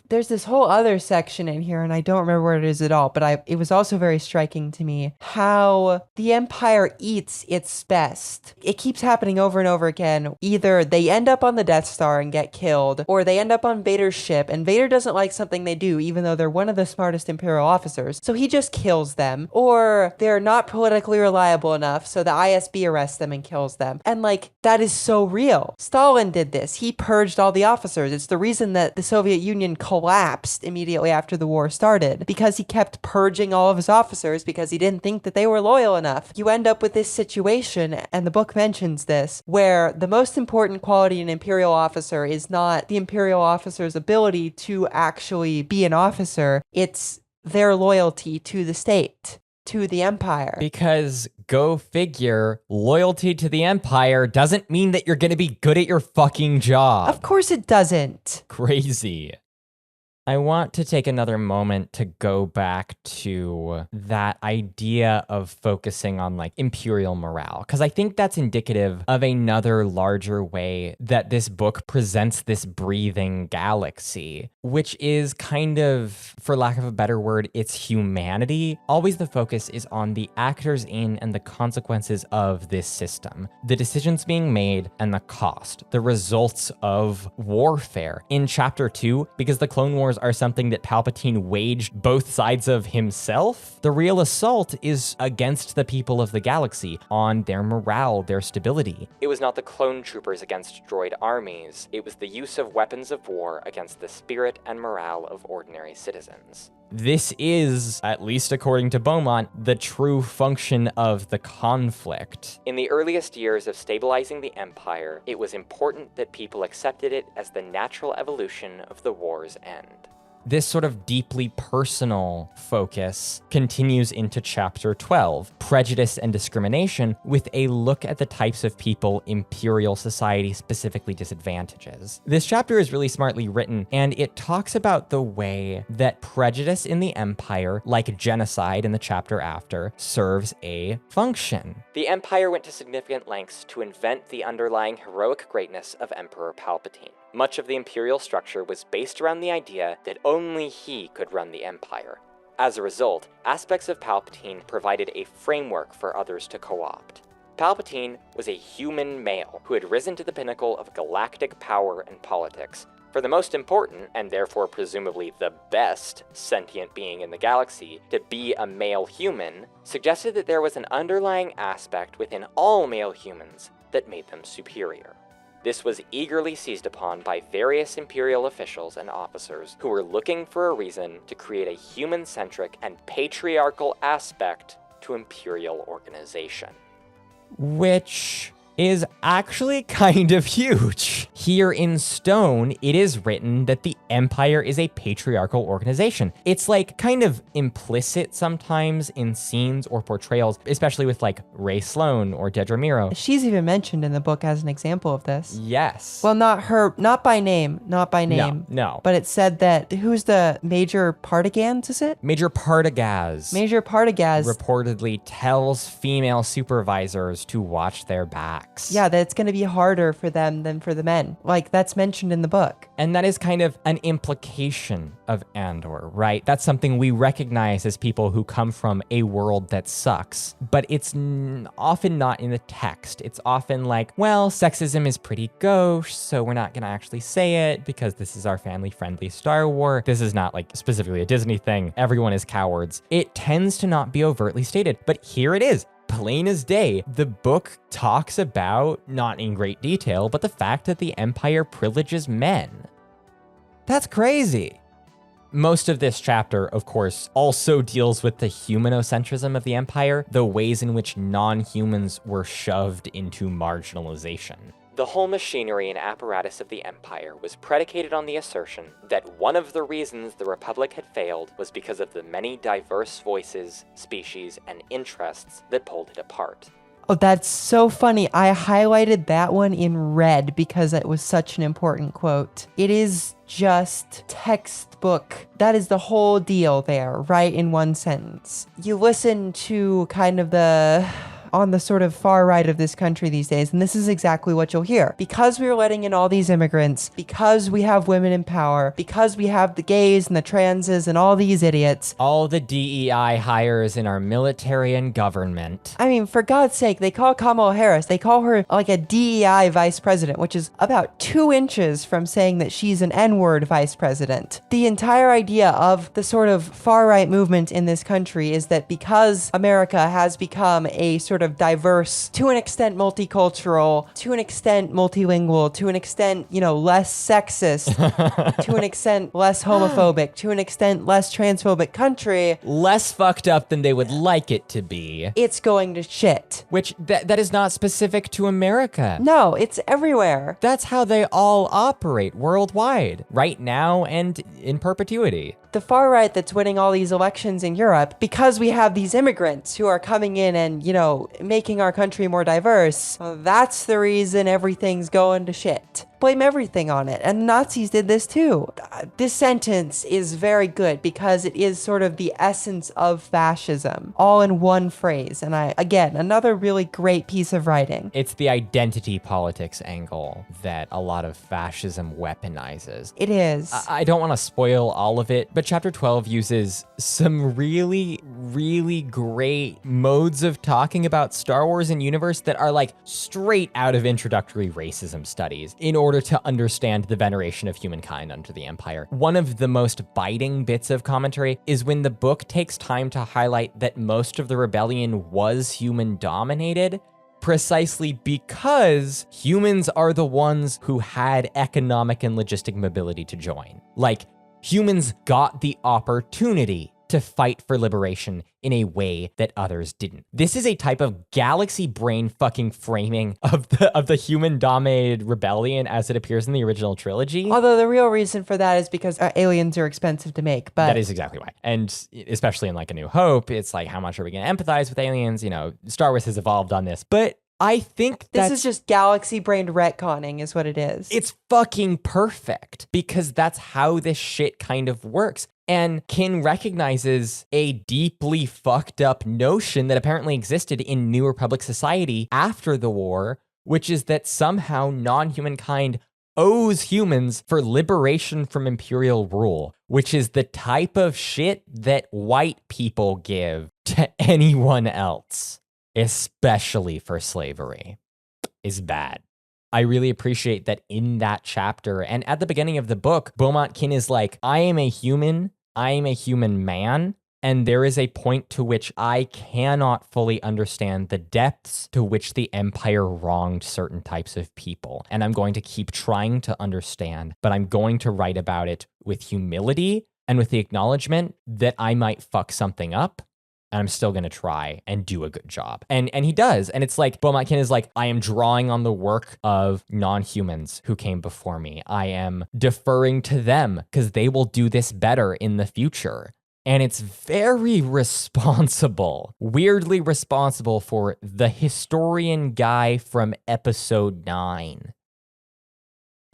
There's this whole other section in here, and I don't remember where it is at all, but it was also very striking to me how the Empire eats its best. It keeps happening over and over again. Either they end up on the Death Star and get killed, or they end up on Vader's ship, and Vader doesn't like something they do, even though they're one of the smartest Imperial officers, so he just kills them. Or they're not politically reliable enough, so the ISB arrests them and kills them. And like, that is so real. Stalin did this. He purged all the officers. It's the reason that the Soviet Union collapsed immediately after the war started, because he kept purging all of his officers because he didn't think that they were loyal enough. You end up with this situation, and the book mentions this, where the most important quality in an Imperial officer is not the Imperial officer's ability to actually be an officer, it's their loyalty to the state, to the Empire. Because, go figure, loyalty to the Empire doesn't mean that you're gonna be good at your fucking job. Of course it doesn't. Crazy. I want to take another moment to go back to that idea of focusing on like Imperial morale, because I think that's indicative of another larger way that this book presents this breathing galaxy, which is kind of, for lack of a better word, its humanity. Always the focus is on the actors in and the consequences of this system, the decisions being made and the cost, the results of warfare. In Chapter 2, because the Clone Wars are something that Palpatine waged both sides of himself, the real assault is against the people of the galaxy, on their morale, their stability. It was not the clone troopers against droid armies, it was the use of weapons of war against the spirit and morale of ordinary citizens. This is, at least according to Bowmont, the true function of the conflict. In the earliest years of stabilizing the Empire, it was important that people accepted it as the natural evolution of the war's end. This sort of deeply personal focus continues into Chapter 12, Prejudice and Discrimination, with a look at the types of people Imperial society specifically disadvantages. This chapter is really smartly written, and it talks about the way that prejudice in the Empire, like genocide in the chapter after, serves a function. The Empire went to significant lengths to invent the underlying heroic greatness of Emperor Palpatine. Much of the Imperial structure was based around the idea that only he could run the Empire. As a result, aspects of Palpatine provided a framework for others to co-opt. Palpatine was a human male who had risen to the pinnacle of galactic power and politics. For the most important, and therefore presumably the best, sentient being in the galaxy to be a male human, suggested that there was an underlying aspect within all male humans that made them superior. This was eagerly seized upon by various Imperial officials and officers who were looking for a reason to create a human-centric and patriarchal aspect to Imperial organization. Which is actually kind of huge. Here in stone, it is written that the Empire is a patriarchal organization. It's like kind of implicit sometimes in scenes or portrayals, especially with like Ray Sloan or Dedra Miro. She's even mentioned in the book as an example of this. Yes. Well, not her, not by name. No. But it said that, who's the Major Partigans, is it? Major Partigaz reportedly tells female supervisors to watch their backs. Yeah, that it's going to be harder for them than for the men. Like, that's mentioned in the book. And that is kind of an implication of Andor, right? That's something we recognize as people who come from a world that sucks, but it's often not in the text. It's often like, well, sexism is pretty gauche, so we're not going to actually say it because this is our family-friendly Star Wars. This is not like specifically a Disney thing. Everyone is cowards. It tends to not be overtly stated, but here it is. Plain as day, the book talks about, not in great detail, but the fact that the Empire privileges men. That's crazy. Most of this chapter, of course, also deals with the humanocentrism of the Empire, the ways in which non-humans were shoved into marginalization. The whole machinery and apparatus of the Empire was predicated on the assertion that one of the reasons the Republic had failed was because of the many diverse voices, species, and interests that pulled it apart. Oh, that's so funny. I highlighted that one in red because it was such an important quote. It is just textbook. That is the whole deal there, right? In one sentence. You listen to kind of on the sort of far right of this country these days, and this is exactly what you'll hear. Because we are letting in all these immigrants, because we have women in power, because we have the gays and the transes and all these idiots. All the DEI hires in our military and government. I mean, for God's sake, they call Kamala Harris, they call her like a DEI vice president, which is about 2 inches from saying that she's an N-word vice president. The entire idea of the sort of far right movement in this country is that because America has become a sort of diverse, to an extent multicultural, to an extent multilingual, to an extent, less sexist, to an extent less homophobic, to an extent less transphobic country. Less fucked up than they would like it to be. It's going to shit. Which, that is not specific to America. No, it's everywhere. That's how they all operate worldwide, right now and in perpetuity. The far right that's winning all these elections in Europe, because we have these immigrants who are coming in and, making our country more diverse, that's the reason everything's going to shit. Blame everything on it. And Nazis did this too. This sentence is very good because it is sort of the essence of fascism, all in one phrase. And again, another really great piece of writing. It's the identity politics angle that a lot of fascism weaponizes. It is. I don't want to spoil all of it, but chapter 12 uses some really, really great modes of talking about Star Wars and universe that are like straight out of introductory racism studies in order to understand the veneration of humankind under the Empire. One of the most biting bits of commentary is when the book takes time to highlight that most of the rebellion was human-dominated, precisely because humans are the ones who had economic and logistic mobility to join. Like, humans got the opportunity to fight for liberation in a way that others didn't. This is a type of galaxy brain fucking framing of the human-dominated rebellion as it appears in the original trilogy. Although the real reason for that is because aliens are expensive to make, but... That is exactly why. And especially in like A New Hope, it's like, how much are we gonna empathize with aliens? Star Wars has evolved on this, but I think this is just galaxy-brained retconning is what it is. It's fucking perfect because that's how this shit kind of works. And Kin recognizes a deeply fucked up notion that apparently existed in New Republic society after the war, which is that somehow non-humankind owes humans for liberation from Imperial rule, which is the type of shit that white people give to anyone else, especially for slavery, is bad. I really appreciate that in that chapter and at the beginning of the book, Bowmont Kin is like, I am a human man, and there is a point to which I cannot fully understand the depths to which the Empire wronged certain types of people. And I'm going to keep trying to understand, but I'm going to write about it with humility and with the acknowledgement that I might fuck something up, and I'm still going to try and do a good job. And he does. And it's like, Bowmont Kin is like, I am drawing on the work of non-humans who came before me. I am deferring to them because they will do this better in the future. And it's very responsible, weirdly responsible for the historian guy from episode 9.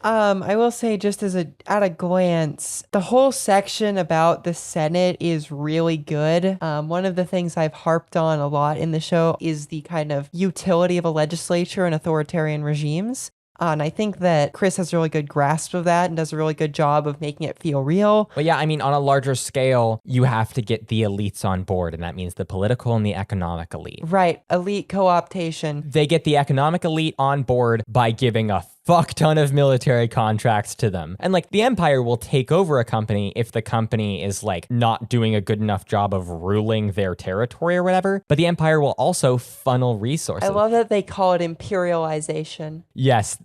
I will say, just at a glance, the whole section about the Senate is really good. One of the things I've harped on a lot in the show is the kind of utility of a legislature in authoritarian regimes. And I think that Chris has a really good grasp of that and does a really good job of making it feel real. But yeah, I mean, on a larger scale, you have to get the elites on board, and that means the political and the economic elite. Right. Elite co-optation. They get the economic elite on board by giving a fuck ton of military contracts to them. And like the Empire will take over a company if the company is like not doing a good enough job of ruling their territory or whatever. But the Empire will also funnel resources. I love that they call it imperialization. Yes,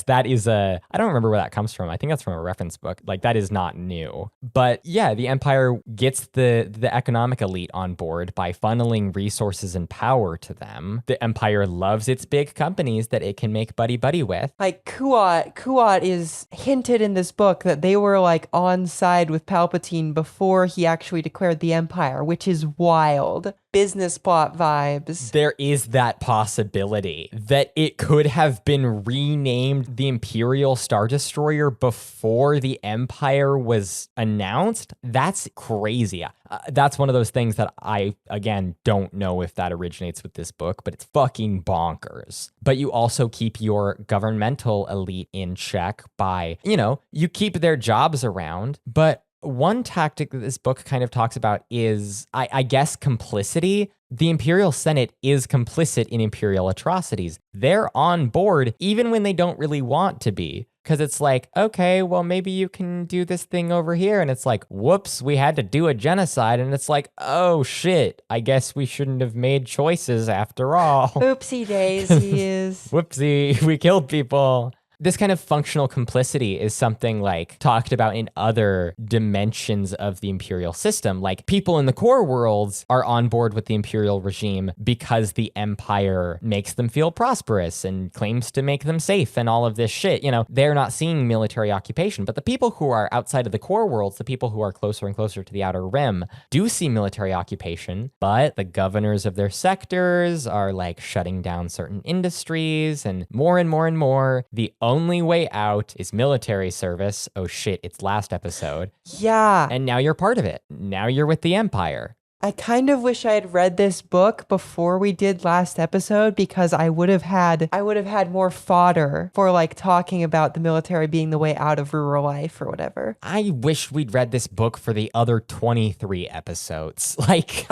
that is I don't remember where that comes from. I think that's from a reference book. Like that is not new. But yeah, the Empire gets the economic elite on board by funneling resources and power to them. The Empire loves its big companies that it can make buddy-buddy with. Like Kuat is hinted in this book that they were like on side with Palpatine before he actually declared the Empire, which is wild. Business plot vibes. There is that possibility that it could have been renamed the Imperial Star Destroyer before the Empire was announced. That's crazy. That's one of those things that I, again, don't know if that originates with this book, but it's fucking bonkers. But you also keep your governmental elite in check by, you keep their jobs around, but one tactic that this book kind of talks about is, I guess, complicity. The Imperial Senate is complicit in Imperial atrocities. They're on board even when they don't really want to be. Because it's like, okay, well, maybe you can do this thing over here. And it's like, whoops, we had to do a genocide. And it's like, oh, shit, I guess we shouldn't have made choices after all. Oopsie daisies. Whoopsie, we killed people. This kind of functional complicity is something like talked about in other dimensions of the Imperial system. Like people in the core worlds are on board with the Imperial regime because the Empire makes them feel prosperous and claims to make them safe and all of this shit. They're not seeing military occupation, but the people who are outside of the core worlds, the people who are closer and closer to the Outer Rim, do see military occupation, but the governors of their sectors are like shutting down certain industries and more and more and more. The only way out is military service. Oh shit, it's last episode. Yeah. And now you're part of it. Now you're with the Empire. I kind of wish I had read this book before we did last episode, because I would have had more fodder for like talking about the military being the way out of rural life or whatever. I wish we'd read this book for the other 23 episodes. Like,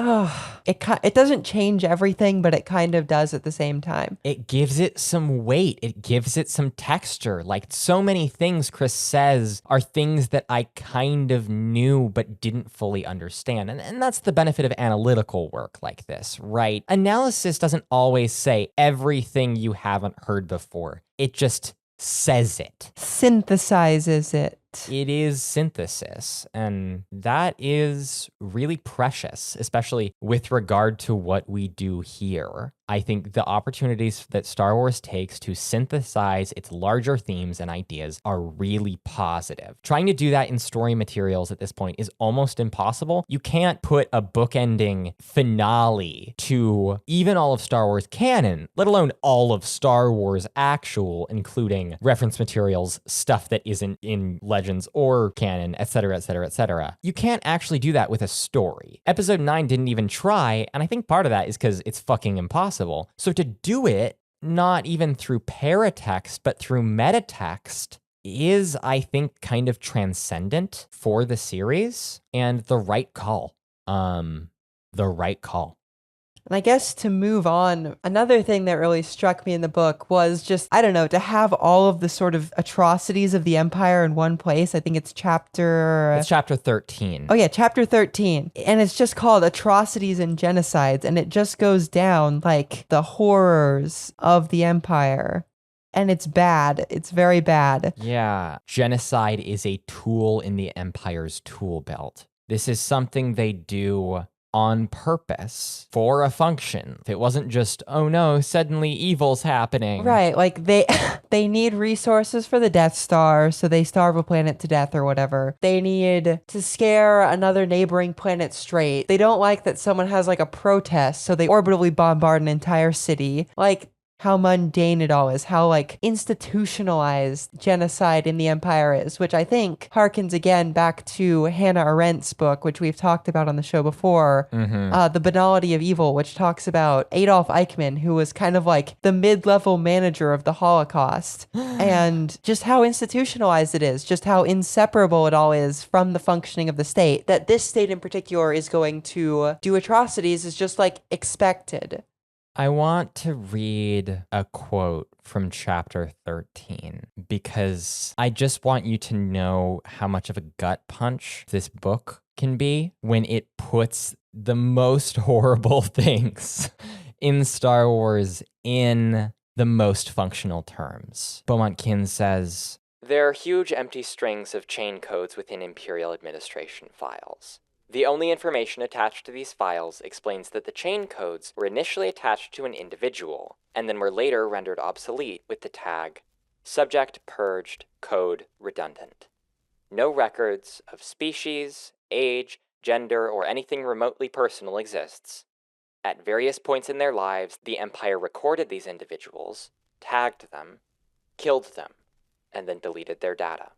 it doesn't change everything, but it kind of does at the same time. It gives it some weight. It gives it some texture. Like so many things Chris says are things that I kind of knew but didn't fully understand. And that's the benefit of analytical work like this, right? Analysis doesn't always say everything you haven't heard before. It just says it. Synthesizes it. It is synthesis, and that is really precious, especially with regard to what we do here. I think the opportunities that Star Wars takes to synthesize its larger themes and ideas are really positive. Trying to do that in story materials at this point is almost impossible. You can't put a bookending finale to even all of Star Wars canon, let alone all of Star Wars actual, including reference materials, stuff that isn't in Legends or canon, etc., etc., etc. You can't actually do that with a story. Episode 9 didn't even try, and I think part of that is because it's fucking impossible. So to do it, not even through paratext, but through metatext, is, I think, kind of transcendent for the series, and the right call. The right call. And I guess to move on, another thing that really struck me in the book was just, I don't know, to have all of the sort of atrocities of the Empire in one place. I think it's chapter 13. Oh yeah, chapter 13. And it's just called Atrocities and Genocides. And it just goes down like the horrors of the Empire. And it's bad. It's very bad. Yeah. Genocide is a tool in the Empire's tool belt. This is something they do on purpose for a function. It wasn't just, oh no, suddenly evil's happening. Right, like they need resources for the Death Star, so they starve a planet to death or whatever. They need to scare another neighboring planet straight. They don't like that someone has like a protest, so they orbitally bombard an entire city. Like, how mundane it all is, how like institutionalized genocide in the Empire is, which I think harkens again back to Hannah Arendt's book, which we've talked about on the show before, The Banality of Evil, which talks about Adolf Eichmann, who was kind of like the mid-level manager of the Holocaust, and just how institutionalized it is, just how inseparable it all is from the functioning of the state, that this state in particular is going to do atrocities is just like expected. I want to read a quote from chapter 13 because I just want you to know how much of a gut punch this book can be when it puts the most horrible things in Star Wars in the most functional terms. Bowmont Kin says, "There are huge empty strings of chain codes within Imperial administration files. The only information attached to these files explains that the chain codes were initially attached to an individual, and then were later rendered obsolete with the tag subject purged, code redundant. No records of species, age, gender, or anything remotely personal exists. At various points in their lives, the Empire recorded these individuals, tagged them, killed them, and then deleted their data.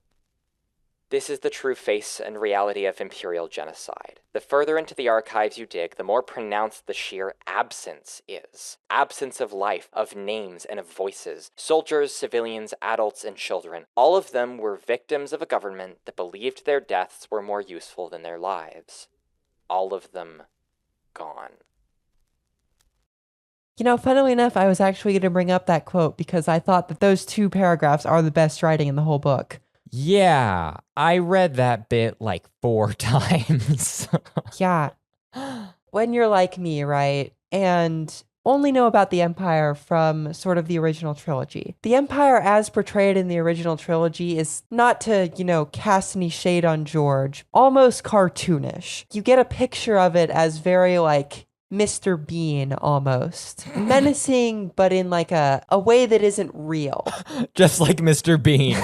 This is the true face and reality of Imperial genocide. The further into the archives you dig, the more pronounced the sheer absence is. Absence of life, of names, and of voices. Soldiers, civilians, adults, and children. All of them were victims of a government that believed their deaths were more useful than their lives. All of them gone." You know, funnily enough, I was actually going to bring up that quote because I thought that those two paragraphs are the best writing in the whole book. Yeah, I read that bit like 4 times. Yeah. When you're like me, right, and only know about the Empire from sort of the original trilogy. The Empire as portrayed in the original trilogy is, not to, cast any shade on George, almost cartoonish. You get a picture of it as very like Mr. Bean almost. Menacing, but in like a way that isn't real. Just like Mr. Bean.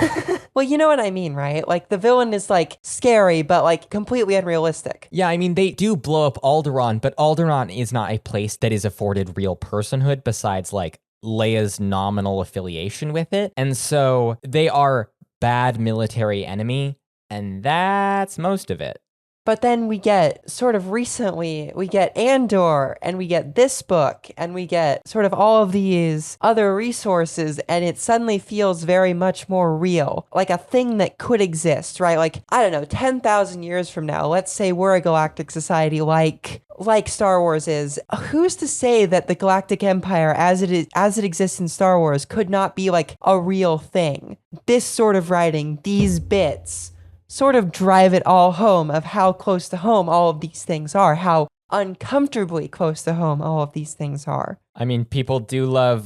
Well, you know what I mean, right? Like the villain is like scary, but like completely unrealistic. Yeah, I mean, they do blow up Alderaan, but Alderaan is not a place that is afforded real personhood besides like Leia's nominal affiliation with it. And so they are bad military enemy, and that's most of it. But then we get, sort of recently, we get Andor, and we get this book, and we get sort of all of these other resources, and it suddenly feels very much more real. Like a thing that could exist, right? Like, I don't know, 10,000 years from now, let's say we're a galactic society like Star Wars is. Who's to say that the Galactic Empire, as it exists in Star Wars, could not be like a real thing? This sort of writing, these bits, sort of drive it all home of how close to home all of these things are, how uncomfortably close to home all of these things are. I mean, people do love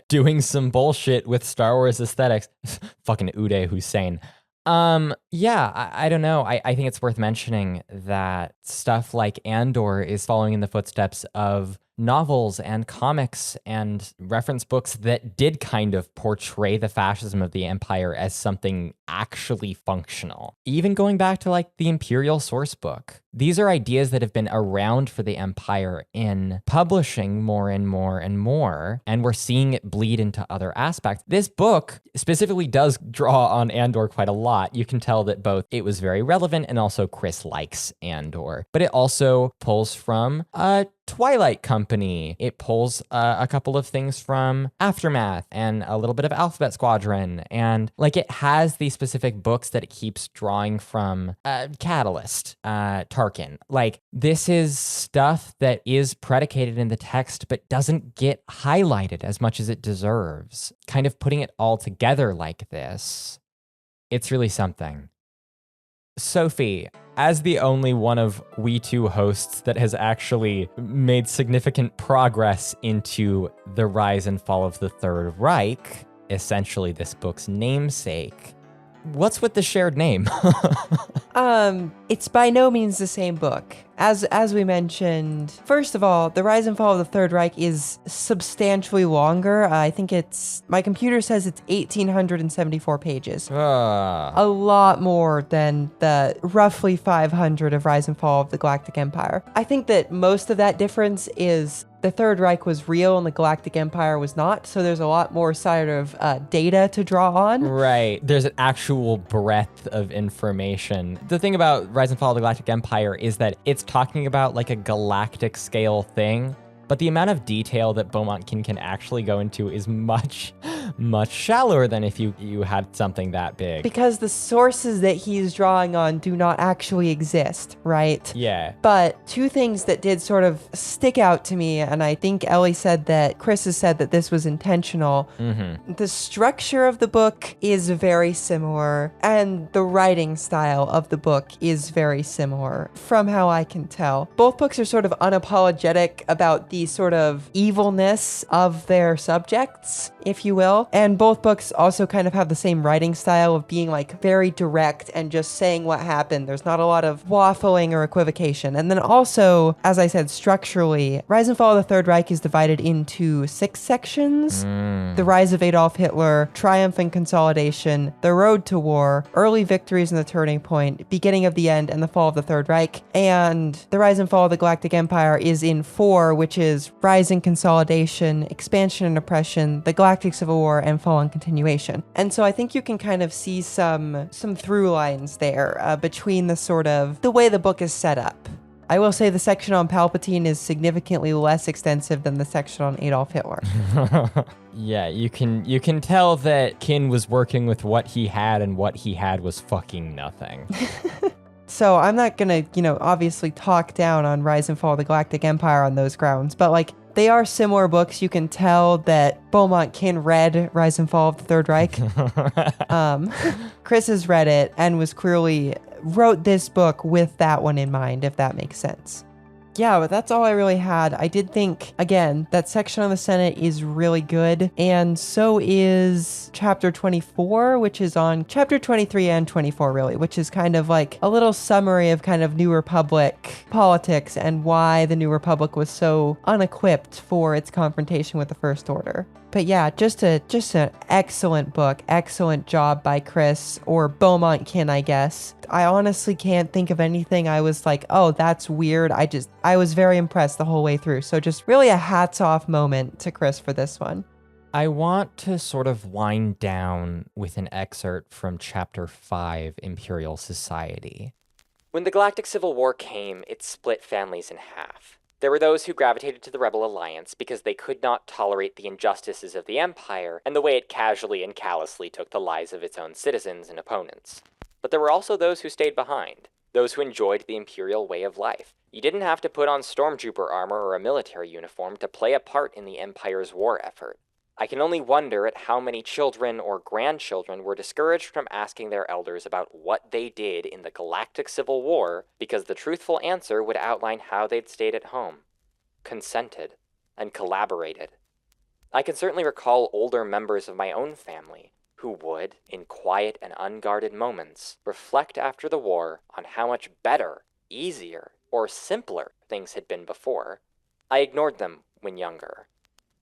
doing some bullshit with Star Wars aesthetics. Fucking Uday Hussein. Yeah, I don't know. I think it's worth mentioning that stuff like Andor is following in the footsteps of novels and comics and reference books that did kind of portray the fascism of the Empire as something actually functional. Even going back to like the Imperial source book. These are ideas that have been around for the Empire in publishing more and more and more, and we're seeing it bleed into other aspects. This book specifically does draw on Andor quite a lot. You can tell that both it was very relevant and also Chris likes Andor, but it also pulls from Twilight Company. It pulls a couple of things from Aftermath and a little bit of Alphabet Squadron, and like it has these specific books that it keeps drawing from. Catalyst, Tarkin. Like this is stuff that is predicated in the text but doesn't get highlighted as much as it deserves. Kind of putting it all together like this, it's really something. Sophie, as the only one of we two hosts that has actually made significant progress into the rise and fall of the Third Reich, essentially this book's namesake, what's with the shared name? It's by no means the same book. As we mentioned, first of all, The Rise and Fall of the Third Reich is substantially longer. I think my computer says it's 1,874 pages. A lot more than the roughly 500 of Rise and Fall of the Galactic Empire. I think that most of that difference is the Third Reich was real and the Galactic Empire was not, so there's a lot more sort of data to draw on. Right. There's an actual breadth of information. The thing about Rise and Fall of the Galactic Empire is that it's talking about like a galactic scale thing, but the amount of detail that Bowmont Kin can actually go into is much, much shallower than if you had something that big. Because the sources that he's drawing on do not actually exist, right? Yeah. But two things that did sort of stick out to me, and I think Chris has said that this was intentional. Mm-hmm. The structure of the book is very similar, and the writing style of the book is very similar, from how I can tell. Both books are sort of unapologetic about the sort of evilness of their subjects, if you will. And both books also kind of have the same writing style of being like very direct and just saying what happened. There's not a lot of waffling or equivocation. And then also, as I said, structurally, Rise and Fall of the Third Reich is divided into 6 sections. The Rise of Adolf Hitler, Triumph and Consolidation, The Road to War, Early Victories and the Turning Point, Beginning of the End, and the Fall of the Third Reich. And The Rise and Fall of the Galactic Empire is in 4, which is Rise and Consolidation, Expansion and Oppression, the Galactic Civil War, and Fall and Continuation. And so I think you can kind of see some through lines there between the sort of the way the book is set up. I will say the section on Palpatine is significantly less extensive than the section on Adolf Hitler. Yeah, you can tell that Kin was working with what he had, and what he had was fucking nothing. So I'm not gonna, obviously talk down on Rise and Fall of the Galactic Empire on those grounds, but like, they are similar books. You can tell that Bowmont Kin read Rise and Fall of the Third Reich. Chris has read it and wrote this book with that one in mind, if that makes sense. Yeah, but that's all I really had. I did think, again, that section on the Senate is really good, and so is chapter 24, which is on chapter 23 and 24, really, which is kind of like a little summary of kind of New Republic politics and why the New Republic was so unequipped for its confrontation with the First Order. But yeah, just an excellent book. Excellent job by Chris, or Bowmont Kin, I guess. I honestly can't think of anything I was like, oh, that's weird. I was very impressed the whole way through. So just really a hats off moment to Chris for this one. I want to sort of wind down with an excerpt from Chapter 5, Imperial Society. When the Galactic Civil War came, it split families in half. There were those who gravitated to the Rebel Alliance because they could not tolerate the injustices of the Empire and the way it casually and callously took the lives of its own citizens and opponents. But there were also those who stayed behind, those who enjoyed the Imperial way of life. You didn't have to put on stormtrooper armor or a military uniform to play a part in the Empire's war effort. I can only wonder at how many children or grandchildren were discouraged from asking their elders about what they did in the Galactic Civil War because the truthful answer would outline how they'd stayed at home, consented, and collaborated. I can certainly recall older members of my own family who would, in quiet and unguarded moments, reflect after the war on how much better, easier, or simpler things had been before. I ignored them when younger.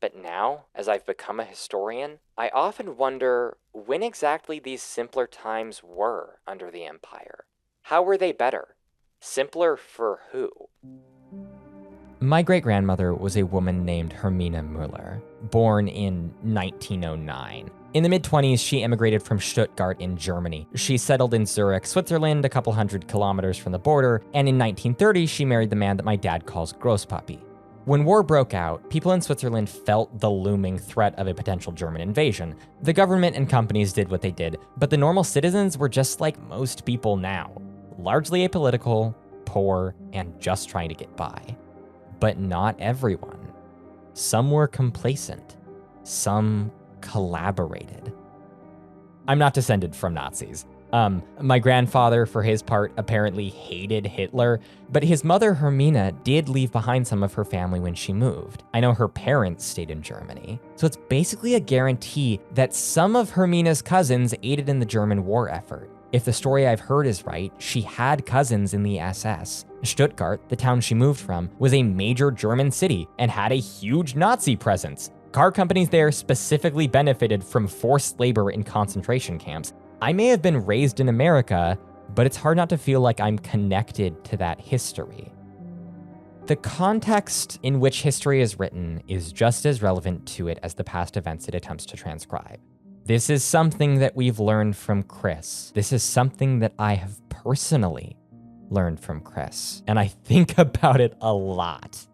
But now, as I've become a historian, I often wonder when exactly these simpler times were under the Empire. How were they better? Simpler for who? My great-grandmother was a woman named Hermina Müller, born in 1909. In the mid-20s, she immigrated from Stuttgart in Germany. She settled in Zurich, Switzerland, a couple hundred kilometers from the border, and in 1930, she married the man that my dad calls Großpapi. When war broke out, people in Switzerland felt the looming threat of a potential German invasion. The government and companies did what they did, but the normal citizens were just like most people now, largely apolitical, poor, and just trying to get by. But not everyone. Some were complacent. Some collaborated. I'm not descended from Nazis. My grandfather, for his part, apparently hated Hitler, but his mother, Hermina, did leave behind some of her family when she moved. I know her parents stayed in Germany. So it's basically a guarantee that some of Hermina's cousins aided in the German war effort. If the story I've heard is right, she had cousins in the SS. Stuttgart, the town she moved from, was a major German city and had a huge Nazi presence. Car companies there specifically benefited from forced labor in concentration camps. I may have been raised in America, but it's hard not to feel like I'm connected to that history. The context in which history is written is just as relevant to it as the past events it attempts to transcribe. This is something that we've learned from Chris. This is something that I have personally learned from Chris, and I think about it a lot.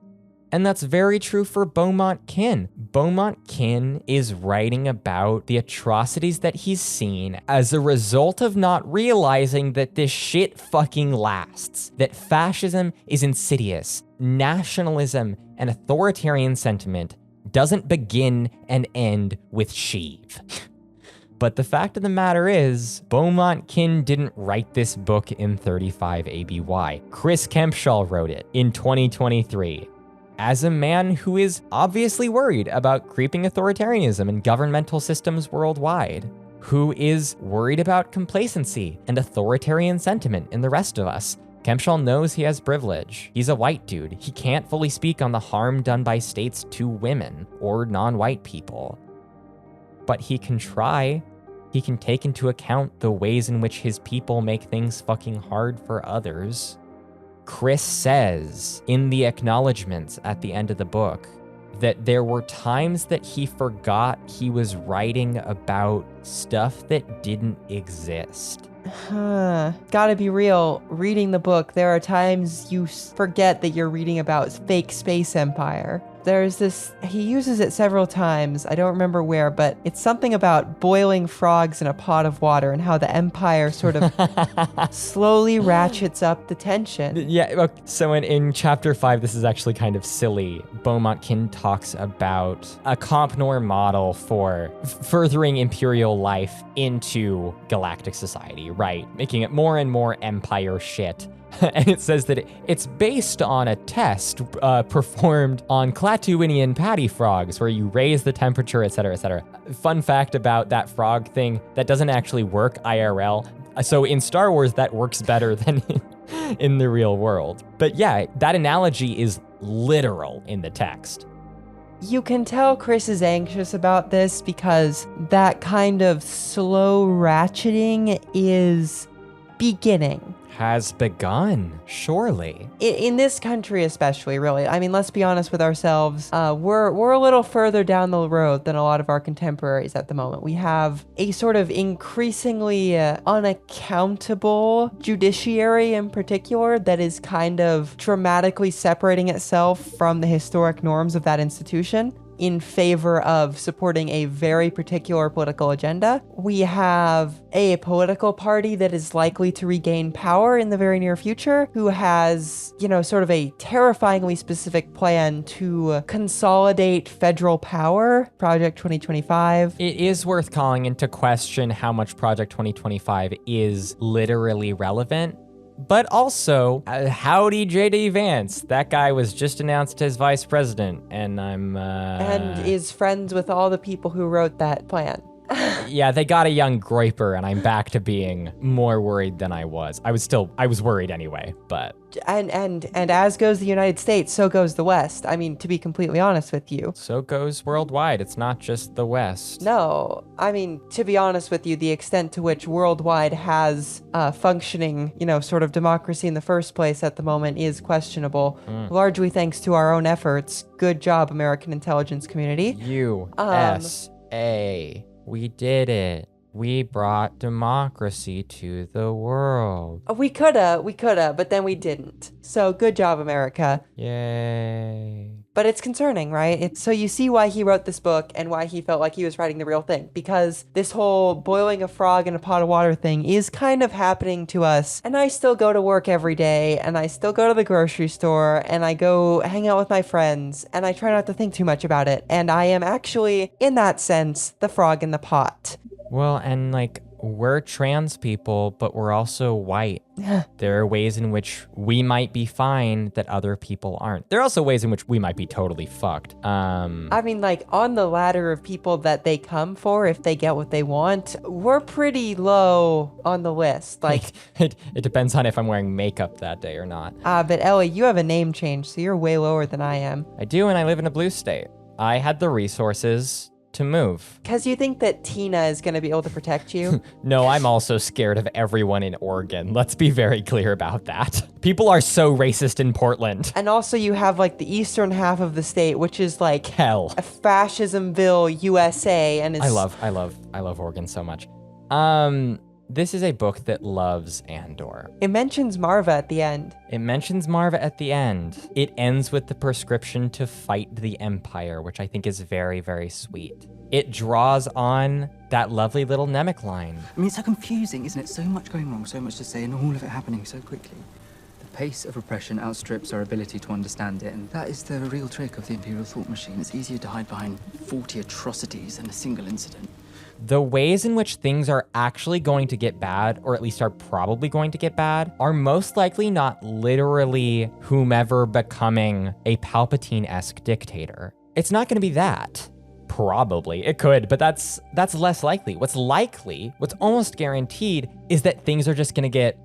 And that's very true for Bowmont Kin. Bowmont Kin is writing about the atrocities that he's seen as a result of not realizing that this shit fucking lasts, that fascism is insidious, nationalism and authoritarian sentiment doesn't begin and end with Sheev. But the fact of the matter is, Bowmont Kin didn't write this book in 35 ABY. Chris Kempshall wrote it in 2023. As a man who is obviously worried about creeping authoritarianism in governmental systems worldwide, who is worried about complacency and authoritarian sentiment in the rest of us, Kempshall knows he has privilege. He's a white dude. He can't fully speak on the harm done by states to women or non-white people. But he can try. He can take into account the ways in which his people make things fucking hard for others. Chris says in the acknowledgments at the end of the book that there were times that he forgot he was writing about stuff that didn't exist. Gotta be real, reading the book, there are times you forget that you're reading about fake space empire. There's this, he uses it several times, I don't remember where, but it's something about boiling frogs in a pot of water and how the Empire sort of slowly ratchets up the tension. Yeah, so in chapter 5, this is actually kind of silly. Bowmont Kin talks about a comp norm model for furthering Imperial life into galactic society, right? Making it more and more Empire shit. And it says that it's based on a test performed on Clatuinian patty frogs, where you raise the temperature, etc., etc. Fun fact about that frog thing, that doesn't actually work IRL. So in Star Wars, that works better than in the real world. But yeah, that analogy is literal in the text. You can tell Chris is anxious about this because that kind of slow ratcheting is beginning. Has begun, surely. In this country especially, really. I mean, let's be honest with ourselves. We're a little further down the road than a lot of our contemporaries at the moment. We have a sort of increasingly unaccountable judiciary in particular that is kind of dramatically separating itself from the historic norms of that institution in favor of supporting a very particular political agenda. We have a political party that is likely to regain power in the very near future, who has, sort of a terrifyingly specific plan to consolidate federal power, Project 2025. It is worth calling into question how much Project 2025 is literally relevant. But also, howdy JD Vance. That guy was just announced as vice president, and and is friends with all the people who wrote that plan. Yeah, they got a young Groiper, and I'm back to being more worried than I was. I was worried anyway, but... And as goes the United States, so goes the West. I mean, to be completely honest with you. So goes worldwide. It's not just the West. No, I mean, to be honest with you, the extent to which worldwide has functioning, sort of democracy in the first place at the moment is questionable, largely thanks to our own efforts. Good job, American intelligence community. USA. We did it. We brought democracy to the world. We coulda, but then we didn't. So good job, America. Yay. But it's concerning, right? So you see why he wrote this book and why he felt like he was writing the real thing. Because this whole boiling a frog in a pot of water thing is kind of happening to us. And I still go to work every day, and I still go to the grocery store, and I go hang out with my friends, and I try not to think too much about it. And I am actually, in that sense, the frog in the pot. Well, and like, we're trans people, but we're also white. There are ways in which we might be fine that other people aren't. There are also ways in which we might be totally fucked. I mean, like, on the ladder of people that they come for if they get what they want, we're pretty low on the list. Like, it depends on if I'm wearing makeup that day or not. But Ellie, you have a name change, so you're way lower than I am. I do, and I live in a blue state. I had the resources to move. Because you think that Tina is going to be able to protect you? No, I'm also scared of everyone in Oregon. Let's be very clear about that. People are so racist in Portland. And also you have like the eastern half of the state, which is like hell. A Fascismville, USA, and it's... I love Oregon so much. This is a book that loves Andor. It mentions Marva at the end. It mentions Marva at the end. It ends with the prescription to fight the Empire, which I think is very, very sweet. It draws on that lovely little Nemec line. I mean, it's so confusing, isn't it? So much going wrong, so much to say, and all of it happening so quickly. The pace of repression outstrips our ability to understand it, and that is the real trick of the Imperial thought machine. It's easier to hide behind 40 atrocities than a single incident. The ways in which things are actually going to get bad, or at least are probably going to get bad, are most likely not literally whomever becoming a Palpatine-esque dictator. It's not going to be that. Probably. It could, but that's less likely. What's likely, what's almost guaranteed, is that things are just going to get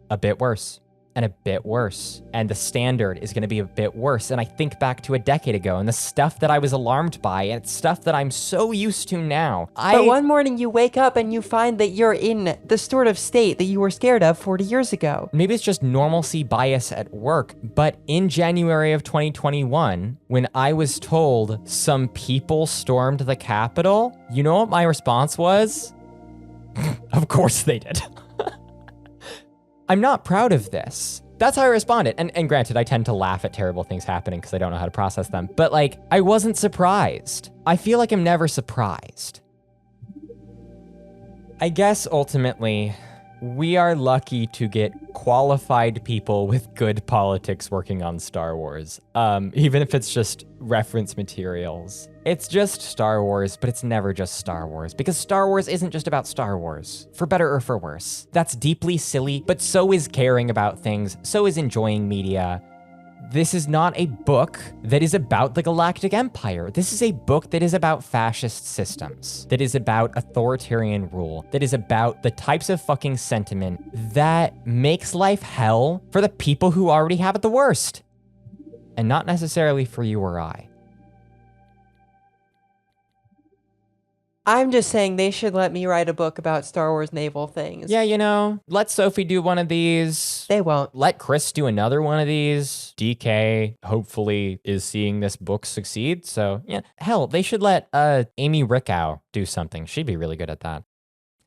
a bit worse. And a bit worse. And the standard is going to be a bit worse. And I think back to a decade ago and the stuff that I was alarmed by and it's stuff that I'm so used to now. But one morning you wake up and you find that you're in the sort of state that you were scared of 40 years ago. Maybe it's just normalcy bias at work. But in January of 2021, when I was told some people stormed the Capitol, you know what my response was? Of course they did. I'm not proud of this. That's how I responded. And granted, I tend to laugh at terrible things happening because I don't know how to process them. But like, I wasn't surprised. I feel like I'm never surprised. I guess ultimately, we are lucky to get qualified people with good politics working on Star Wars. Even if it's just reference materials. It's just Star Wars, but it's never just Star Wars, because Star Wars isn't just about Star Wars, for better or for worse. That's deeply silly, but so is caring about things, so is enjoying media. This is not a book that is about the Galactic Empire. This is a book that is about fascist systems, that is about authoritarian rule, that is about the types of fucking sentiment that makes life hell for the people who already have it the worst, and not necessarily for you or I. I'm just saying they should let me write a book about Star Wars naval things. Yeah, you know, let Sophie do one of these. They won't. Let Chris do another one of these. DK hopefully is seeing this book succeed. So yeah, hell, they should let Amy Rickow do something. She'd be really good at that.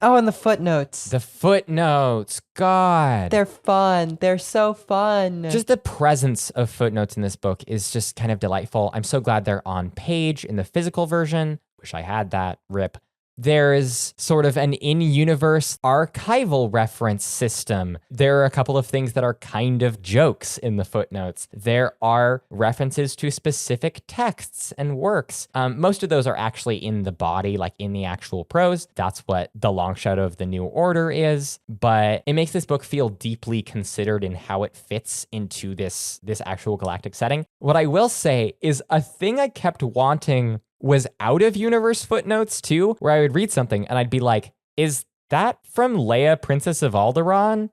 Oh, and the footnotes. The footnotes, God. They're fun. They're so fun. Just the presence of footnotes in this book is just kind of delightful. I'm so glad they're on page in the physical version. Wish I had that, rip. There's sort of an in-universe archival reference system. There are a couple of things that are kind of jokes in the footnotes. There are references to specific texts and works. Most of those are actually in the body, like in the actual prose. That's what the long shot of the New Order is. But it makes this book feel deeply considered in how it fits into this actual galactic setting. What I will say is a thing I kept wanting was out of universe footnotes too, where I would read something and I'd be like, is that from Leia, Princess of Alderaan?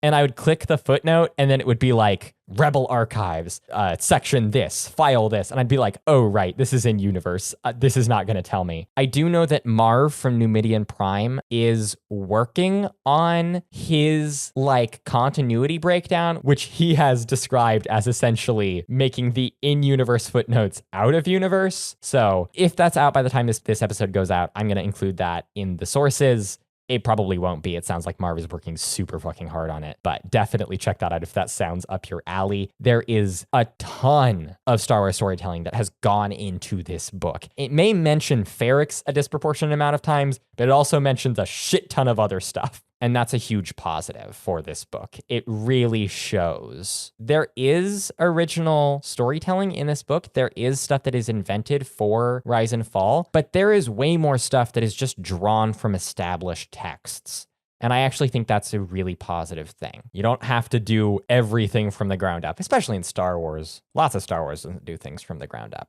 And I would click the footnote and then it would be like, Rebel Archives, section this, file this. And I'd be like, oh, right, this is in universe. This is not going to tell me. I do know that Marv from Numidian Prime is working on his like continuity breakdown, which he has described as essentially making the in-universe footnotes out of universe. So if that's out by the time this episode goes out, I'm going to include that in the sources. It probably won't be. It sounds like Marv is working super fucking hard on it, but definitely check that out if that sounds up your alley. There is a ton of Star Wars storytelling that has gone into this book. It may mention Ferrix a disproportionate amount of times, but it also mentions a shit ton of other stuff. And that's a huge positive for this book. It really shows. There is original storytelling in this book. There is stuff that is invented for Rise and Fall, but there is way more stuff that is just drawn from established texts. And I actually think that's a really positive thing. You don't have to do everything from the ground up, especially in Star Wars. Lots of Star Wars doesn't do things from the ground up.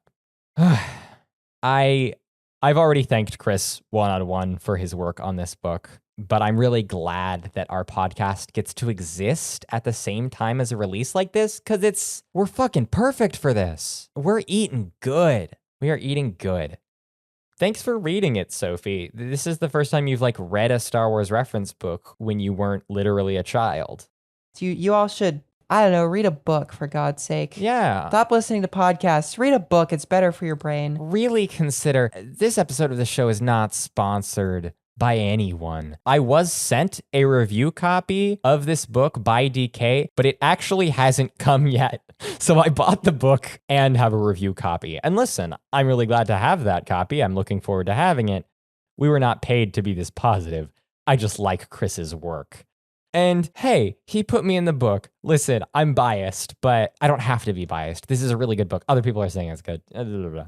I've already thanked Chris one-on-one for his work on this book, but I'm really glad that our podcast gets to exist at the same time as a release like this, because we're fucking perfect for this. We're eating good. We are eating good. Thanks for reading it, Sophie. This is the first time you've read a Star Wars reference book when you weren't literally a child. You all should, I don't know, read a book for God's sake. Yeah. Stop listening to podcasts. Read a book. It's better for your brain. Really consider, this episode of the show is not sponsored by anyone. I was sent a review copy of this book by DK, but it actually hasn't come yet. So I bought the book and have a review copy. And listen, I'm really glad to have that copy. I'm looking forward to having it. We were not paid to be this positive. I just like Chris's work. And hey, he put me in the book. Listen, I'm biased, but I don't have to be biased. This is a really good book. Other people are saying it's good.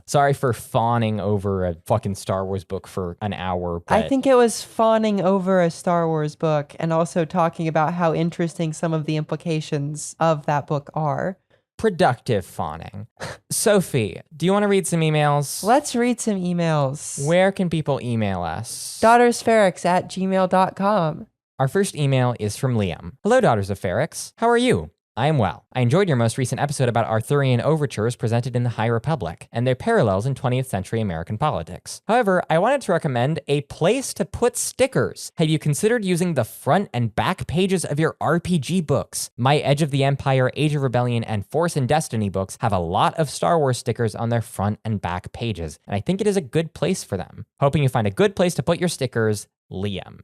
Sorry for fawning over a fucking Star Wars book for an hour. But I think it was fawning over a Star Wars book and also talking about how interesting some of the implications of that book are. Productive fawning. Sophie, do you want to read some emails? Let's read some emails. Where can people email us? daughtersferrix@gmail.com. Our first email is from Liam. Hello, Daughters of Ferrix. How are you? I am well. I enjoyed your most recent episode about Arthurian overtures presented in the High Republic and their parallels in 20th century American politics. However, I wanted to recommend a place to put stickers. Have you considered using the front and back pages of your RPG books? My Edge of the Empire, Age of Rebellion, and Force and Destiny books have a lot of Star Wars stickers on their front and back pages, and I think it is a good place for them. Hoping you find a good place to put your stickers, Liam.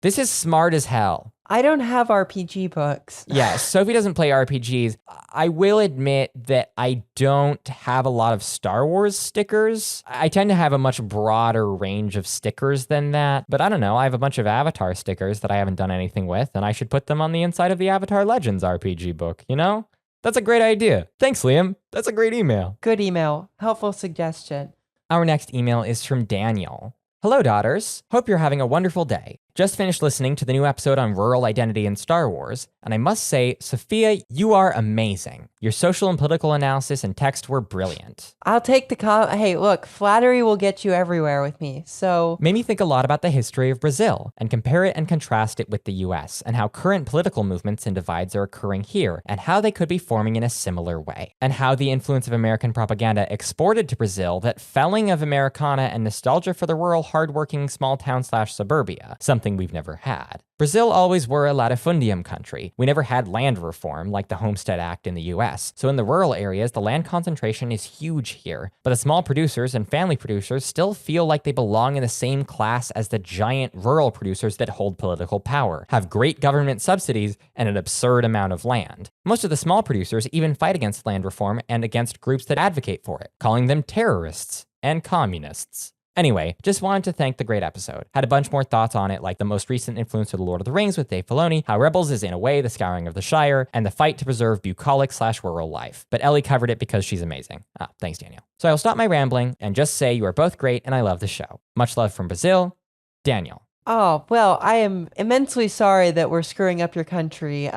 This is smart as hell. I don't have RPG books. Yeah, Sophie doesn't play RPGs. I will admit that I don't have a lot of Star Wars stickers. I tend to have a much broader range of stickers than that. But I don't know, I have a bunch of Avatar stickers that I haven't done anything with, and I should put them on the inside of the Avatar Legends RPG book, you know? That's a great idea. Thanks, Liam. That's a great email. Good email. Helpful suggestion. Our next email is from Daniel. Hello, daughters. Hope you're having a wonderful day. Just finished listening to the new episode on rural identity in Star Wars, and I must say, Sophia, you are amazing. Your social and political analysis and text were brilliant. I'll take the Hey, look, flattery will get you everywhere with me, so... Made me think a lot about the history of Brazil, and compare it and contrast it with the US, and how current political movements and divides are occurring here, and how they could be forming in a similar way, and how the influence of American propaganda exported to Brazil that felling of Americana and nostalgia for the rural, hardworking, small town/suburbia, something we've never had. Brazil always were a latifundium country. We never had land reform like the Homestead Act in the US. So in the rural areas, the land concentration is huge here. But the small producers and family producers still feel like they belong in the same class as the giant rural producers that hold political power, have great government subsidies, and an absurd amount of land. Most of the small producers even fight against land reform and against groups that advocate for it, calling them terrorists and communists. Anyway, just wanted to thank the great episode. Had a bunch more thoughts on it, like the most recent influence of The Lord of the Rings with Dave Filoni, how Rebels is in a way the Scouring of the Shire, and the fight to preserve bucolic/rural life. But Ellie covered it because she's amazing. Thanks, Daniel. So I'll stop my rambling and just say you are both great and I love the show. Much love from Brazil, Daniel. Oh, well, I am immensely sorry that we're screwing up your country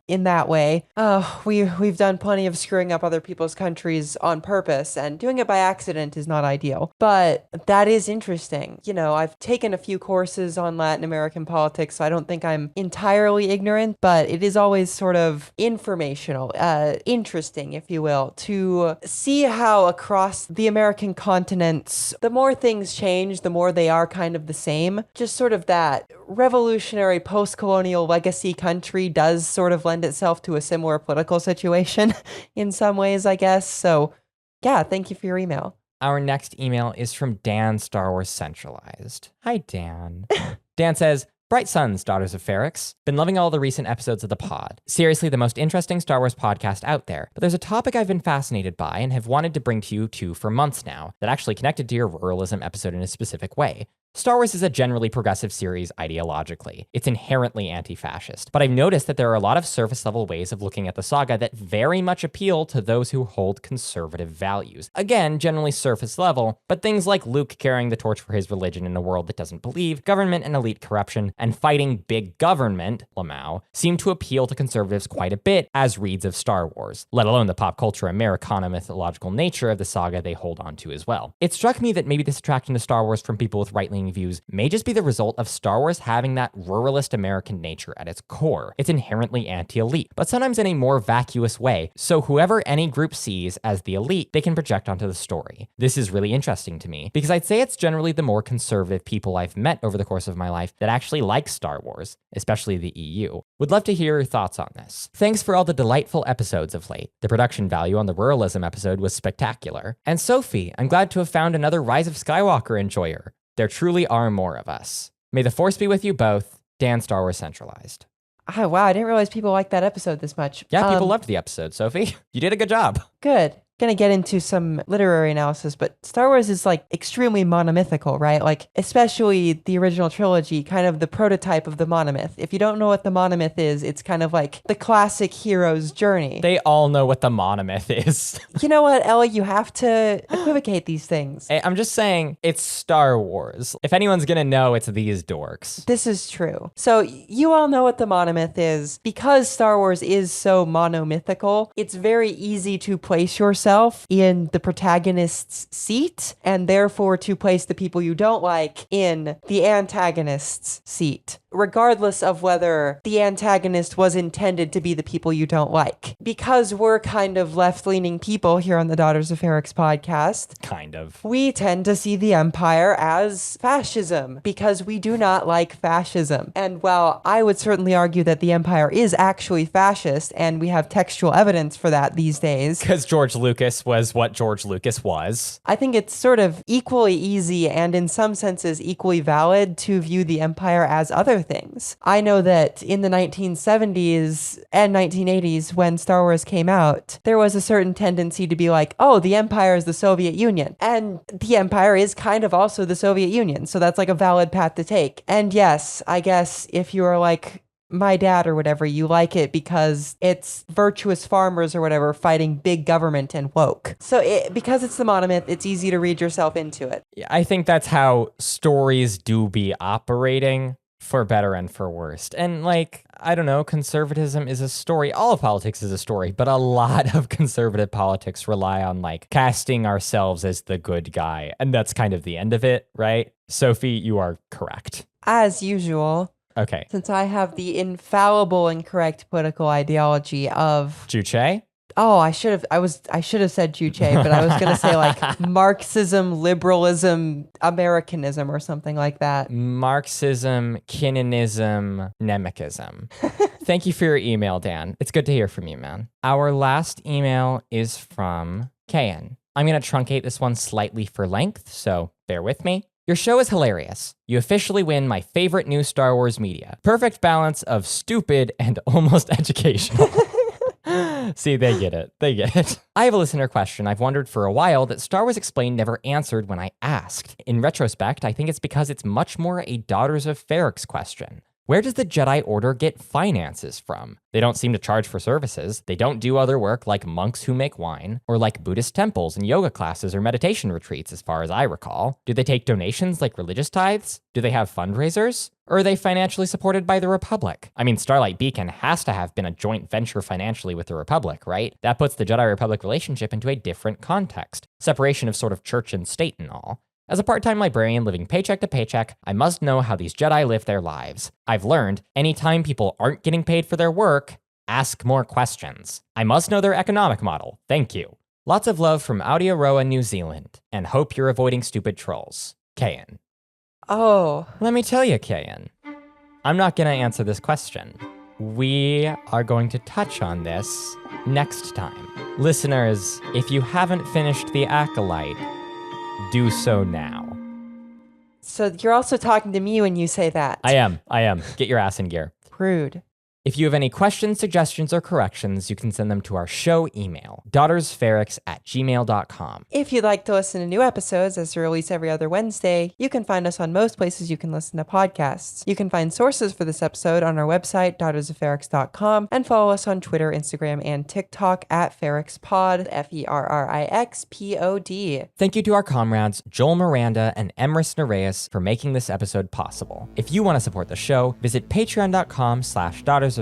in that way. We've done plenty of screwing up other people's countries on purpose, and doing it by accident is not ideal. But that is interesting. You know, I've taken a few courses on Latin American politics, so I don't think I'm entirely ignorant, but it is always sort of informational, interesting, if you will, to see how across the American continents, the more things change, the more they are kind of the same. Just sort of that revolutionary post-colonial legacy country does sort of lend itself to a similar political situation in some ways, I guess. So yeah, thank you for your email. Our next email is from Dan, Star Wars Centralized. Hi, Dan. Dan says, Bright Suns, Daughters of Ferrix. Been loving all the recent episodes of the pod. Seriously, the most interesting Star Wars podcast out there. But there's a topic I've been fascinated by and have wanted to bring to you for months now that actually connected to your ruralism episode in a specific way. Star Wars is a generally progressive series ideologically. It's inherently anti-fascist, but I've noticed that there are a lot of surface-level ways of looking at the saga that very much appeal to those who hold conservative values. Again, generally surface level, but things like Luke carrying the torch for his religion in a world that doesn't believe, government and elite corruption, and fighting big government, Lamau, seem to appeal to conservatives quite a bit as reads of Star Wars, let alone the pop culture Americana mythological nature of the saga they hold on to as well. It struck me that maybe this attraction to Star Wars from people with right-leaning views may just be the result of Star Wars having that ruralist American nature at its core. It's inherently anti-elite, but sometimes in a more vacuous way, so whoever any group sees as the elite, they can project onto the story. This is really interesting to me, because I'd say it's generally the more conservative people I've met over the course of my life that actually like Star Wars, especially the EU. Would love to hear your thoughts on this. Thanks for all the delightful episodes of late. The production value on the Ruralism episode was spectacular. And Sophie, I'm glad to have found another Rise of Skywalker enjoyer. There truly are more of us. May the Force be with you both. Dan, Star Wars Centralized. Oh, wow. I didn't realize people liked that episode this much. Yeah, people loved the episode, Sophie. You did a good job. Good. Gonna get into some literary analysis, but Star Wars is like extremely monomythical, right? Like, especially the original trilogy, kind of the prototype of the monomyth. If you don't know what the monomyth is, it's kind of like the classic hero's journey. They all know what the monomyth is. You know what, Ellie? You have to equivocate these things. Hey, I'm just saying, it's Star Wars. If anyone's gonna know, it's these dorks. This is true. So you all know what the monomyth is. Because Star Wars is so monomythical, it's very easy to place yourself in the protagonist's seat, and therefore to place the people you don't like in the antagonist's seat, regardless of whether the antagonist was intended to be the people you don't like. Because we're kind of left-leaning people here on the Daughters of Ferrix podcast, kind of, we tend to see the Empire as fascism, because we do not like fascism. And while I would certainly argue that the Empire is actually fascist, and we have textual evidence for that these days, because George Lucas was what George Lucas was, I think it's sort of equally easy and in some senses equally valid to view the Empire as other things. I know that in the 1970s and 1980s, when Star Wars came out, there was a certain tendency to be like, oh, the Empire is the Soviet Union. And the Empire is kind of also the Soviet Union. So that's like a valid path to take. And yes, I guess if you are like my dad or whatever, you like it because it's virtuous farmers or whatever fighting big government and woke. So because it's the monomyth, it's easy to read yourself into it. Yeah, I think that's how stories do be operating, for better and for worse. And like, I don't know, conservatism is a story. All of politics is a story, but a lot of conservative politics rely on like casting ourselves as the good guy. And that's kind of the end of it, right? Sophie, you are correct. As usual. Okay. Since I have the infallible and correct political ideology of Juche? Oh, I should have said Juche, but I was going to say like Marxism, liberalism, Americanism or something like that. Marxism, Kinonism, Nemechism. Thank you for your email, Dan. It's good to hear from you, man. Our last email is from Kayan. I'm going to truncate this one slightly for length, so bear with me. Your show is hilarious. You officially win my favorite new Star Wars media. Perfect balance of stupid and almost educational. See, they get it. They get it. I have a listener question I've wondered for a while that Star Wars Explained never answered when I asked. In retrospect, I think it's because it's much more a Daughters of Ferrix question. Where does the Jedi Order get finances from? They don't seem to charge for services. They don't do other work like monks who make wine, or like Buddhist temples and yoga classes or meditation retreats, as far as I recall. Do they take donations like religious tithes? Do they have fundraisers? Or are they financially supported by the Republic? I mean, Starlight Beacon has to have been a joint venture financially with the Republic, right? That puts the Jedi-Republic relationship into a different context. Separation of sort of church and state and all. As a part-time librarian living paycheck to paycheck, I must know how these Jedi live their lives. I've learned, anytime people aren't getting paid for their work, ask more questions. I must know their economic model. Thank you. Lots of love from Aotearoa, New Zealand, and hope you're avoiding stupid trolls. Kayan. Oh. Let me tell you, Kayan. I'm not going to answer this question. We are going to touch on this next time. Listeners, if you haven't finished The Acolyte, do so now. So you're also talking to me when you say that. I am. Get your ass in gear. Rude. If you have any questions, suggestions, or corrections, you can send them to our show email, daughtersferrix@gmail.com. If you'd like to listen to new episodes as they release every other Wednesday, you can find us on most places you can listen to podcasts. You can find sources for this episode on our website, daughtersofferrix.com, and follow us on Twitter, Instagram, and TikTok at FerrixPod, FerrixPod. Thank you to our comrades, Joel Miranda and Emrys Nereus, for making this episode possible. If you want to support the show, visit patreon.com/daughtersofferrix.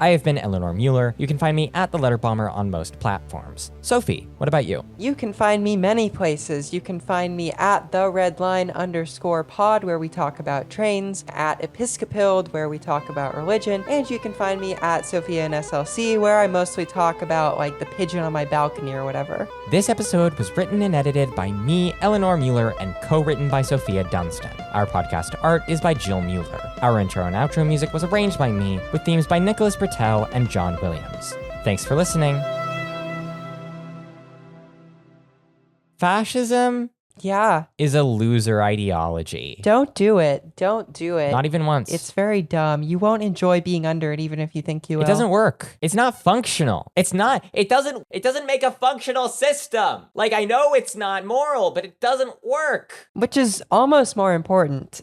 I have been Eleanor Mueller. You can find me at The Letter Bomber on most platforms. Sophie, what about you? You can find me many places. You can find me at @theredline_pod, where we talk about trains, at Episcopiled, where we talk about religion, and you can find me at Sophia and SLC, where I mostly talk about like the pigeon on my balcony or whatever. This episode was written and edited by me, Eleanor Mueller, and co-written by Sophia Dunstan. Our podcast art is by Jill Mueller. Our intro and outro music was arranged by me, with themes by Nicholas Bertel and John Williams. Thanks for listening. Fascism is a loser ideology. Don't do it. Don't do it. Not even once. It's very dumb. You won't enjoy being under it even if you think you will. It doesn't work. It's not functional. It doesn't make a functional system. Like, I know it's not moral, but it doesn't work. Which is almost more important.